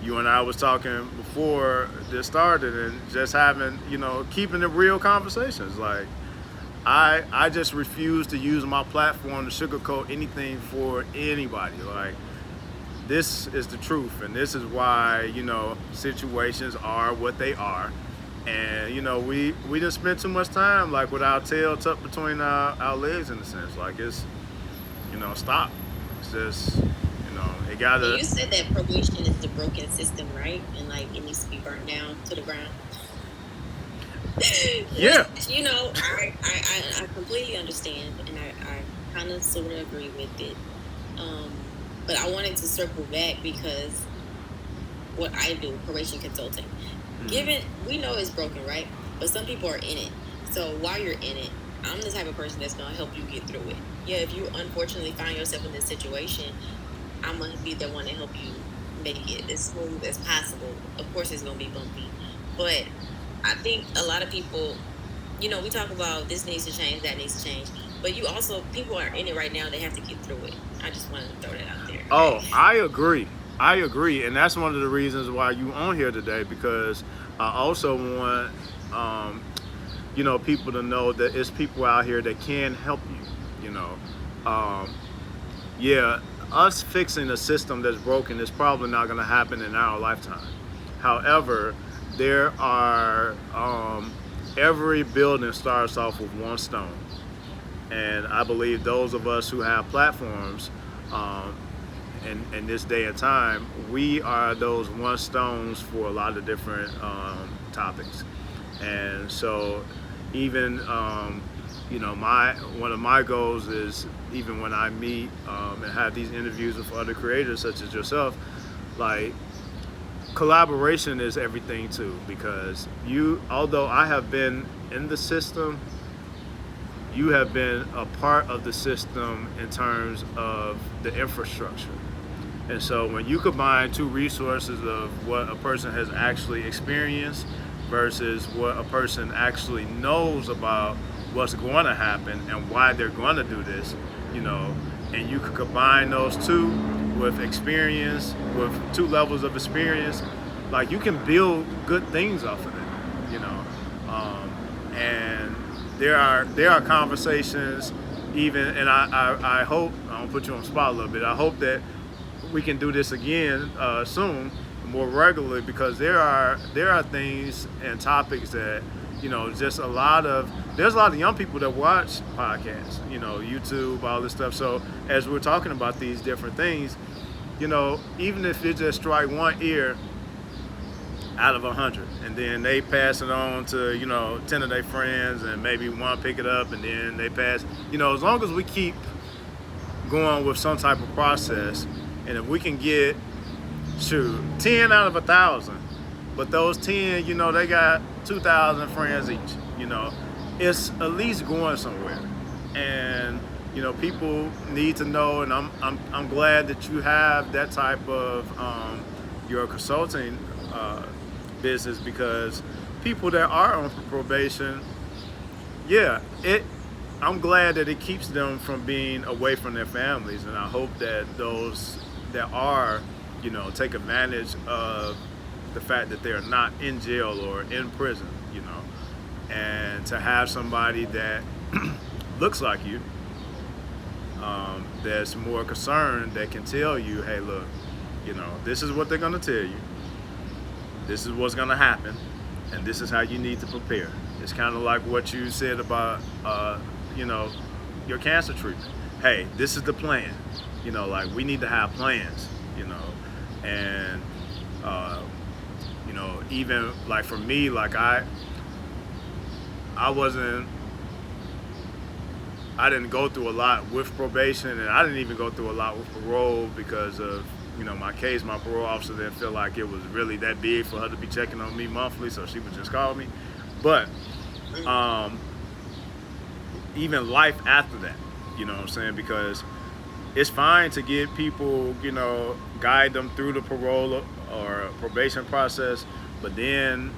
you and I was talking before this started and just having, keeping it real conversations. Like, I just refuse to use my platform to sugarcoat anything for anybody. Like, this is the truth, and this is why, situations are what they are. And, we didn't spend too much time, like, with our tail tucked between our legs, in a sense. Like, it's, stop. It's just, it gotta... You said that probation is the broken system, right? And, like, it needs to be burnt down to the ground. Yeah. I completely understand, and I kind of sort of agree with it. But I wanted to circle back because what I do, probation consulting, given we know it's broken, right? But some people are in it. So while you're in it, I'm the type of person that's gonna help you get through it. Yeah, if you unfortunately find yourself in this situation, I'm gonna be the one to help you make it as smooth as possible. Of course, it's gonna be bumpy, but I think a lot of people, we talk about this needs to change, that needs to change, but people are in it right now. They have to get through it. I just wanted to throw that out there. Oh, I agree, and that's one of the reasons why you on here today, because I also want people to know that it's people out here that can help you. Us fixing a system that's broken is probably not going to happen in our lifetime. However, there are every building starts off with one stone, and I believe those of us who have platforms in this day and time, we are those one stones for a lot of different topics. And so even one of my goals is, even when I meet and have these interviews with other creators such as yourself, like, collaboration is everything too, because although I have been in the system, you have been a part of the system in terms of the infrastructure. And so when you combine two resources of what a person has actually experienced versus what a person actually knows about what's going to happen and why they're going to do this, and you can combine those two with experience, with two levels of experience, like you can build good things off of it. And there are conversations even, and I hope, I don't put you on the spot a little bit, I hope that we can do this again soon, more regularly, because there are things and topics that just there's a lot of young people that watch podcasts, YouTube, all this stuff. So as we're talking about these different things, even if it just strike one ear out of 100, and then they pass it on to 10 of their friends, and maybe one pick it up, and then they pass. As long as we keep going with some type of process, and if we can get 10 out of 1,000, but those 10, they got 2,000 friends each. It's at least going somewhere, and people need to know. And I'm glad that you have that type of your consulting business, because people that are on probation, I'm glad that it keeps them from being away from their families, and I hope that those that are, take advantage of the fact that they're not in jail or in prison, and to have somebody that looks like you, that's more concerned, that can tell you, hey, look, this is what they're going to tell you, this is what's going to happen, and this is how you need to prepare. It's kind of like what you said about, your cancer treatment. Hey, this is the plan. Like, we need to have plans, and, even like for me, like I didn't go through a lot with probation, and I didn't even go through a lot with parole because of, my case. My parole officer didn't feel like it was really that big for her to be checking on me monthly, so she would just call me. But even life after that, what I'm saying? Because it's fine to get people, guide them through the parole or probation process, but then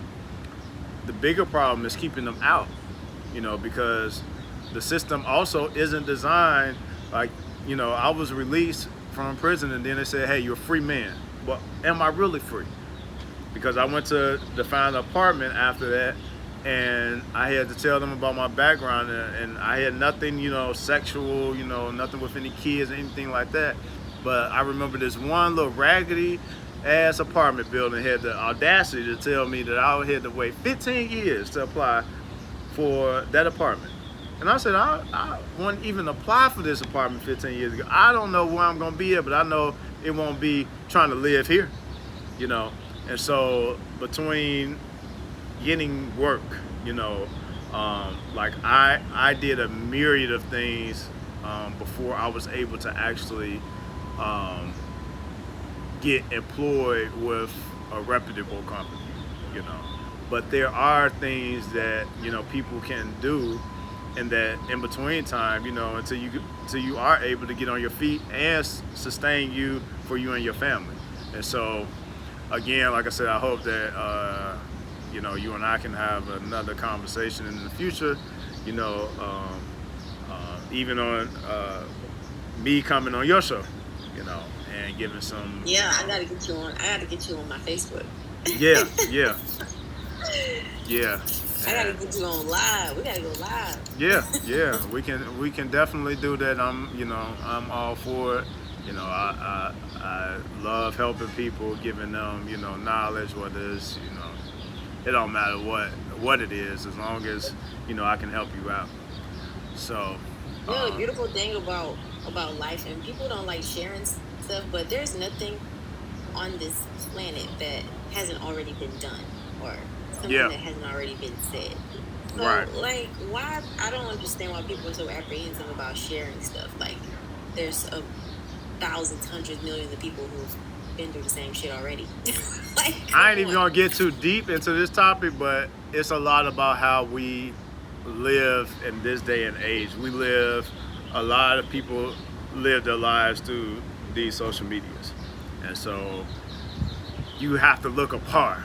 the bigger problem is keeping them out, because the system also isn't designed like, I was released from prison, and then they said, hey, you're a free man. But am I really free? Because I went to find an apartment after that, and I had to tell them about my background, and I had nothing, sexual, nothing with any kids or anything like that. But I remember this one little raggedy ass apartment building had the audacity to tell me that I had to wait 15 years to apply for that apartment. And I said, I wouldn't even apply for this apartment 15 years ago. I don't know where I'm going to be at, but I know it won't be trying to live here, And so between getting work, like I did a myriad of things before I was able to actually get employed with a reputable company, But there are things that, people can do in that in between time, until you are able to get on your feet and sustain you for you and your family. And so, again, like I said, I hope that you and I can have another conversation in the future. Even on me coming on your show, and giving some. Yeah, I gotta get you on. I gotta get you on my Facebook. Yeah. I gotta get you on live. We gotta go live. Yeah. We can definitely do that. I'm all for it. I love helping people, giving them, knowledge, whether it's, it don't matter what it is, as long as, I can help you out. So. The beautiful thing about life, and people don't like sharing stuff, but there's nothing on this planet that hasn't already been done, or something that hasn't already been said. So, like, why? I don't understand why people are so apprehensive about sharing stuff. Like, there's thousands, hundreds, millions of people who've been through the same shit already. Like, I ain't even gonna get too deep into this topic, but it's a lot about how we live in this day and age. A lot of people live their lives through these social medias. And so you have to look apart,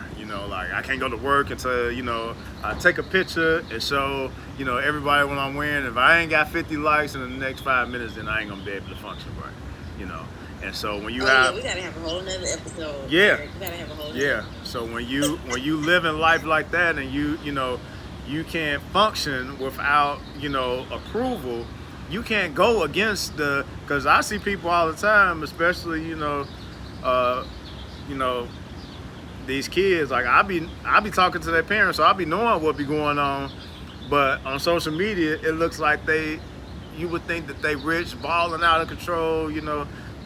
like I can't go to work until, I take a picture and show, everybody what I'm wearing. If I ain't got 50 likes in the next 5 minutes, then I ain't gonna be able to function right, And so when you yeah, we gotta have a whole nother episode. Yeah. Eric. We gotta have a whole Yeah. So when you live in life like that and you can't function without, approval, you can't go against because I see people all the time, especially, these kids, like I be talking to their parents, so I be knowing what be going on, but on social media it looks like you would think that they rich, balling out of control,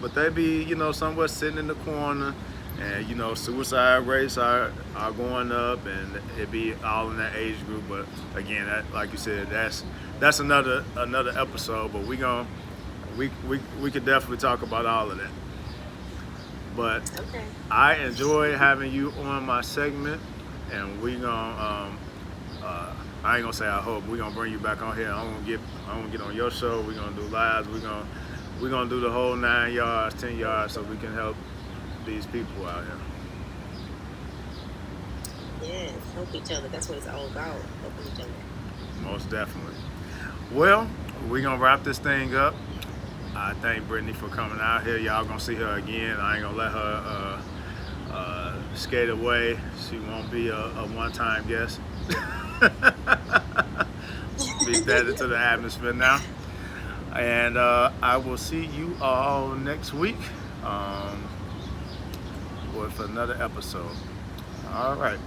but they be, somewhere sitting in the corner, and suicide rates are going up, and it be all in that age group. But again, that, like you said, that's another episode, but we could definitely talk about all of that. But Okay. I enjoy having you on my segment, and we gonna I ain't gonna say I hope, we're gonna bring you back on here. I'm gonna get on your show. We're gonna do lives. We're gonna do the whole 9 yards, 10 yards, so we can help these people out here. Yes, help each other. That's what it's all about. Helping each other. Most definitely. Well, we're gonna wrap this thing up. I thank Brittany for coming out here. Y'all gonna see her again. I ain't gonna let her skate away. She won't be a one-time guest. Be that into the atmosphere now. And I will see you all next week with another episode. All right.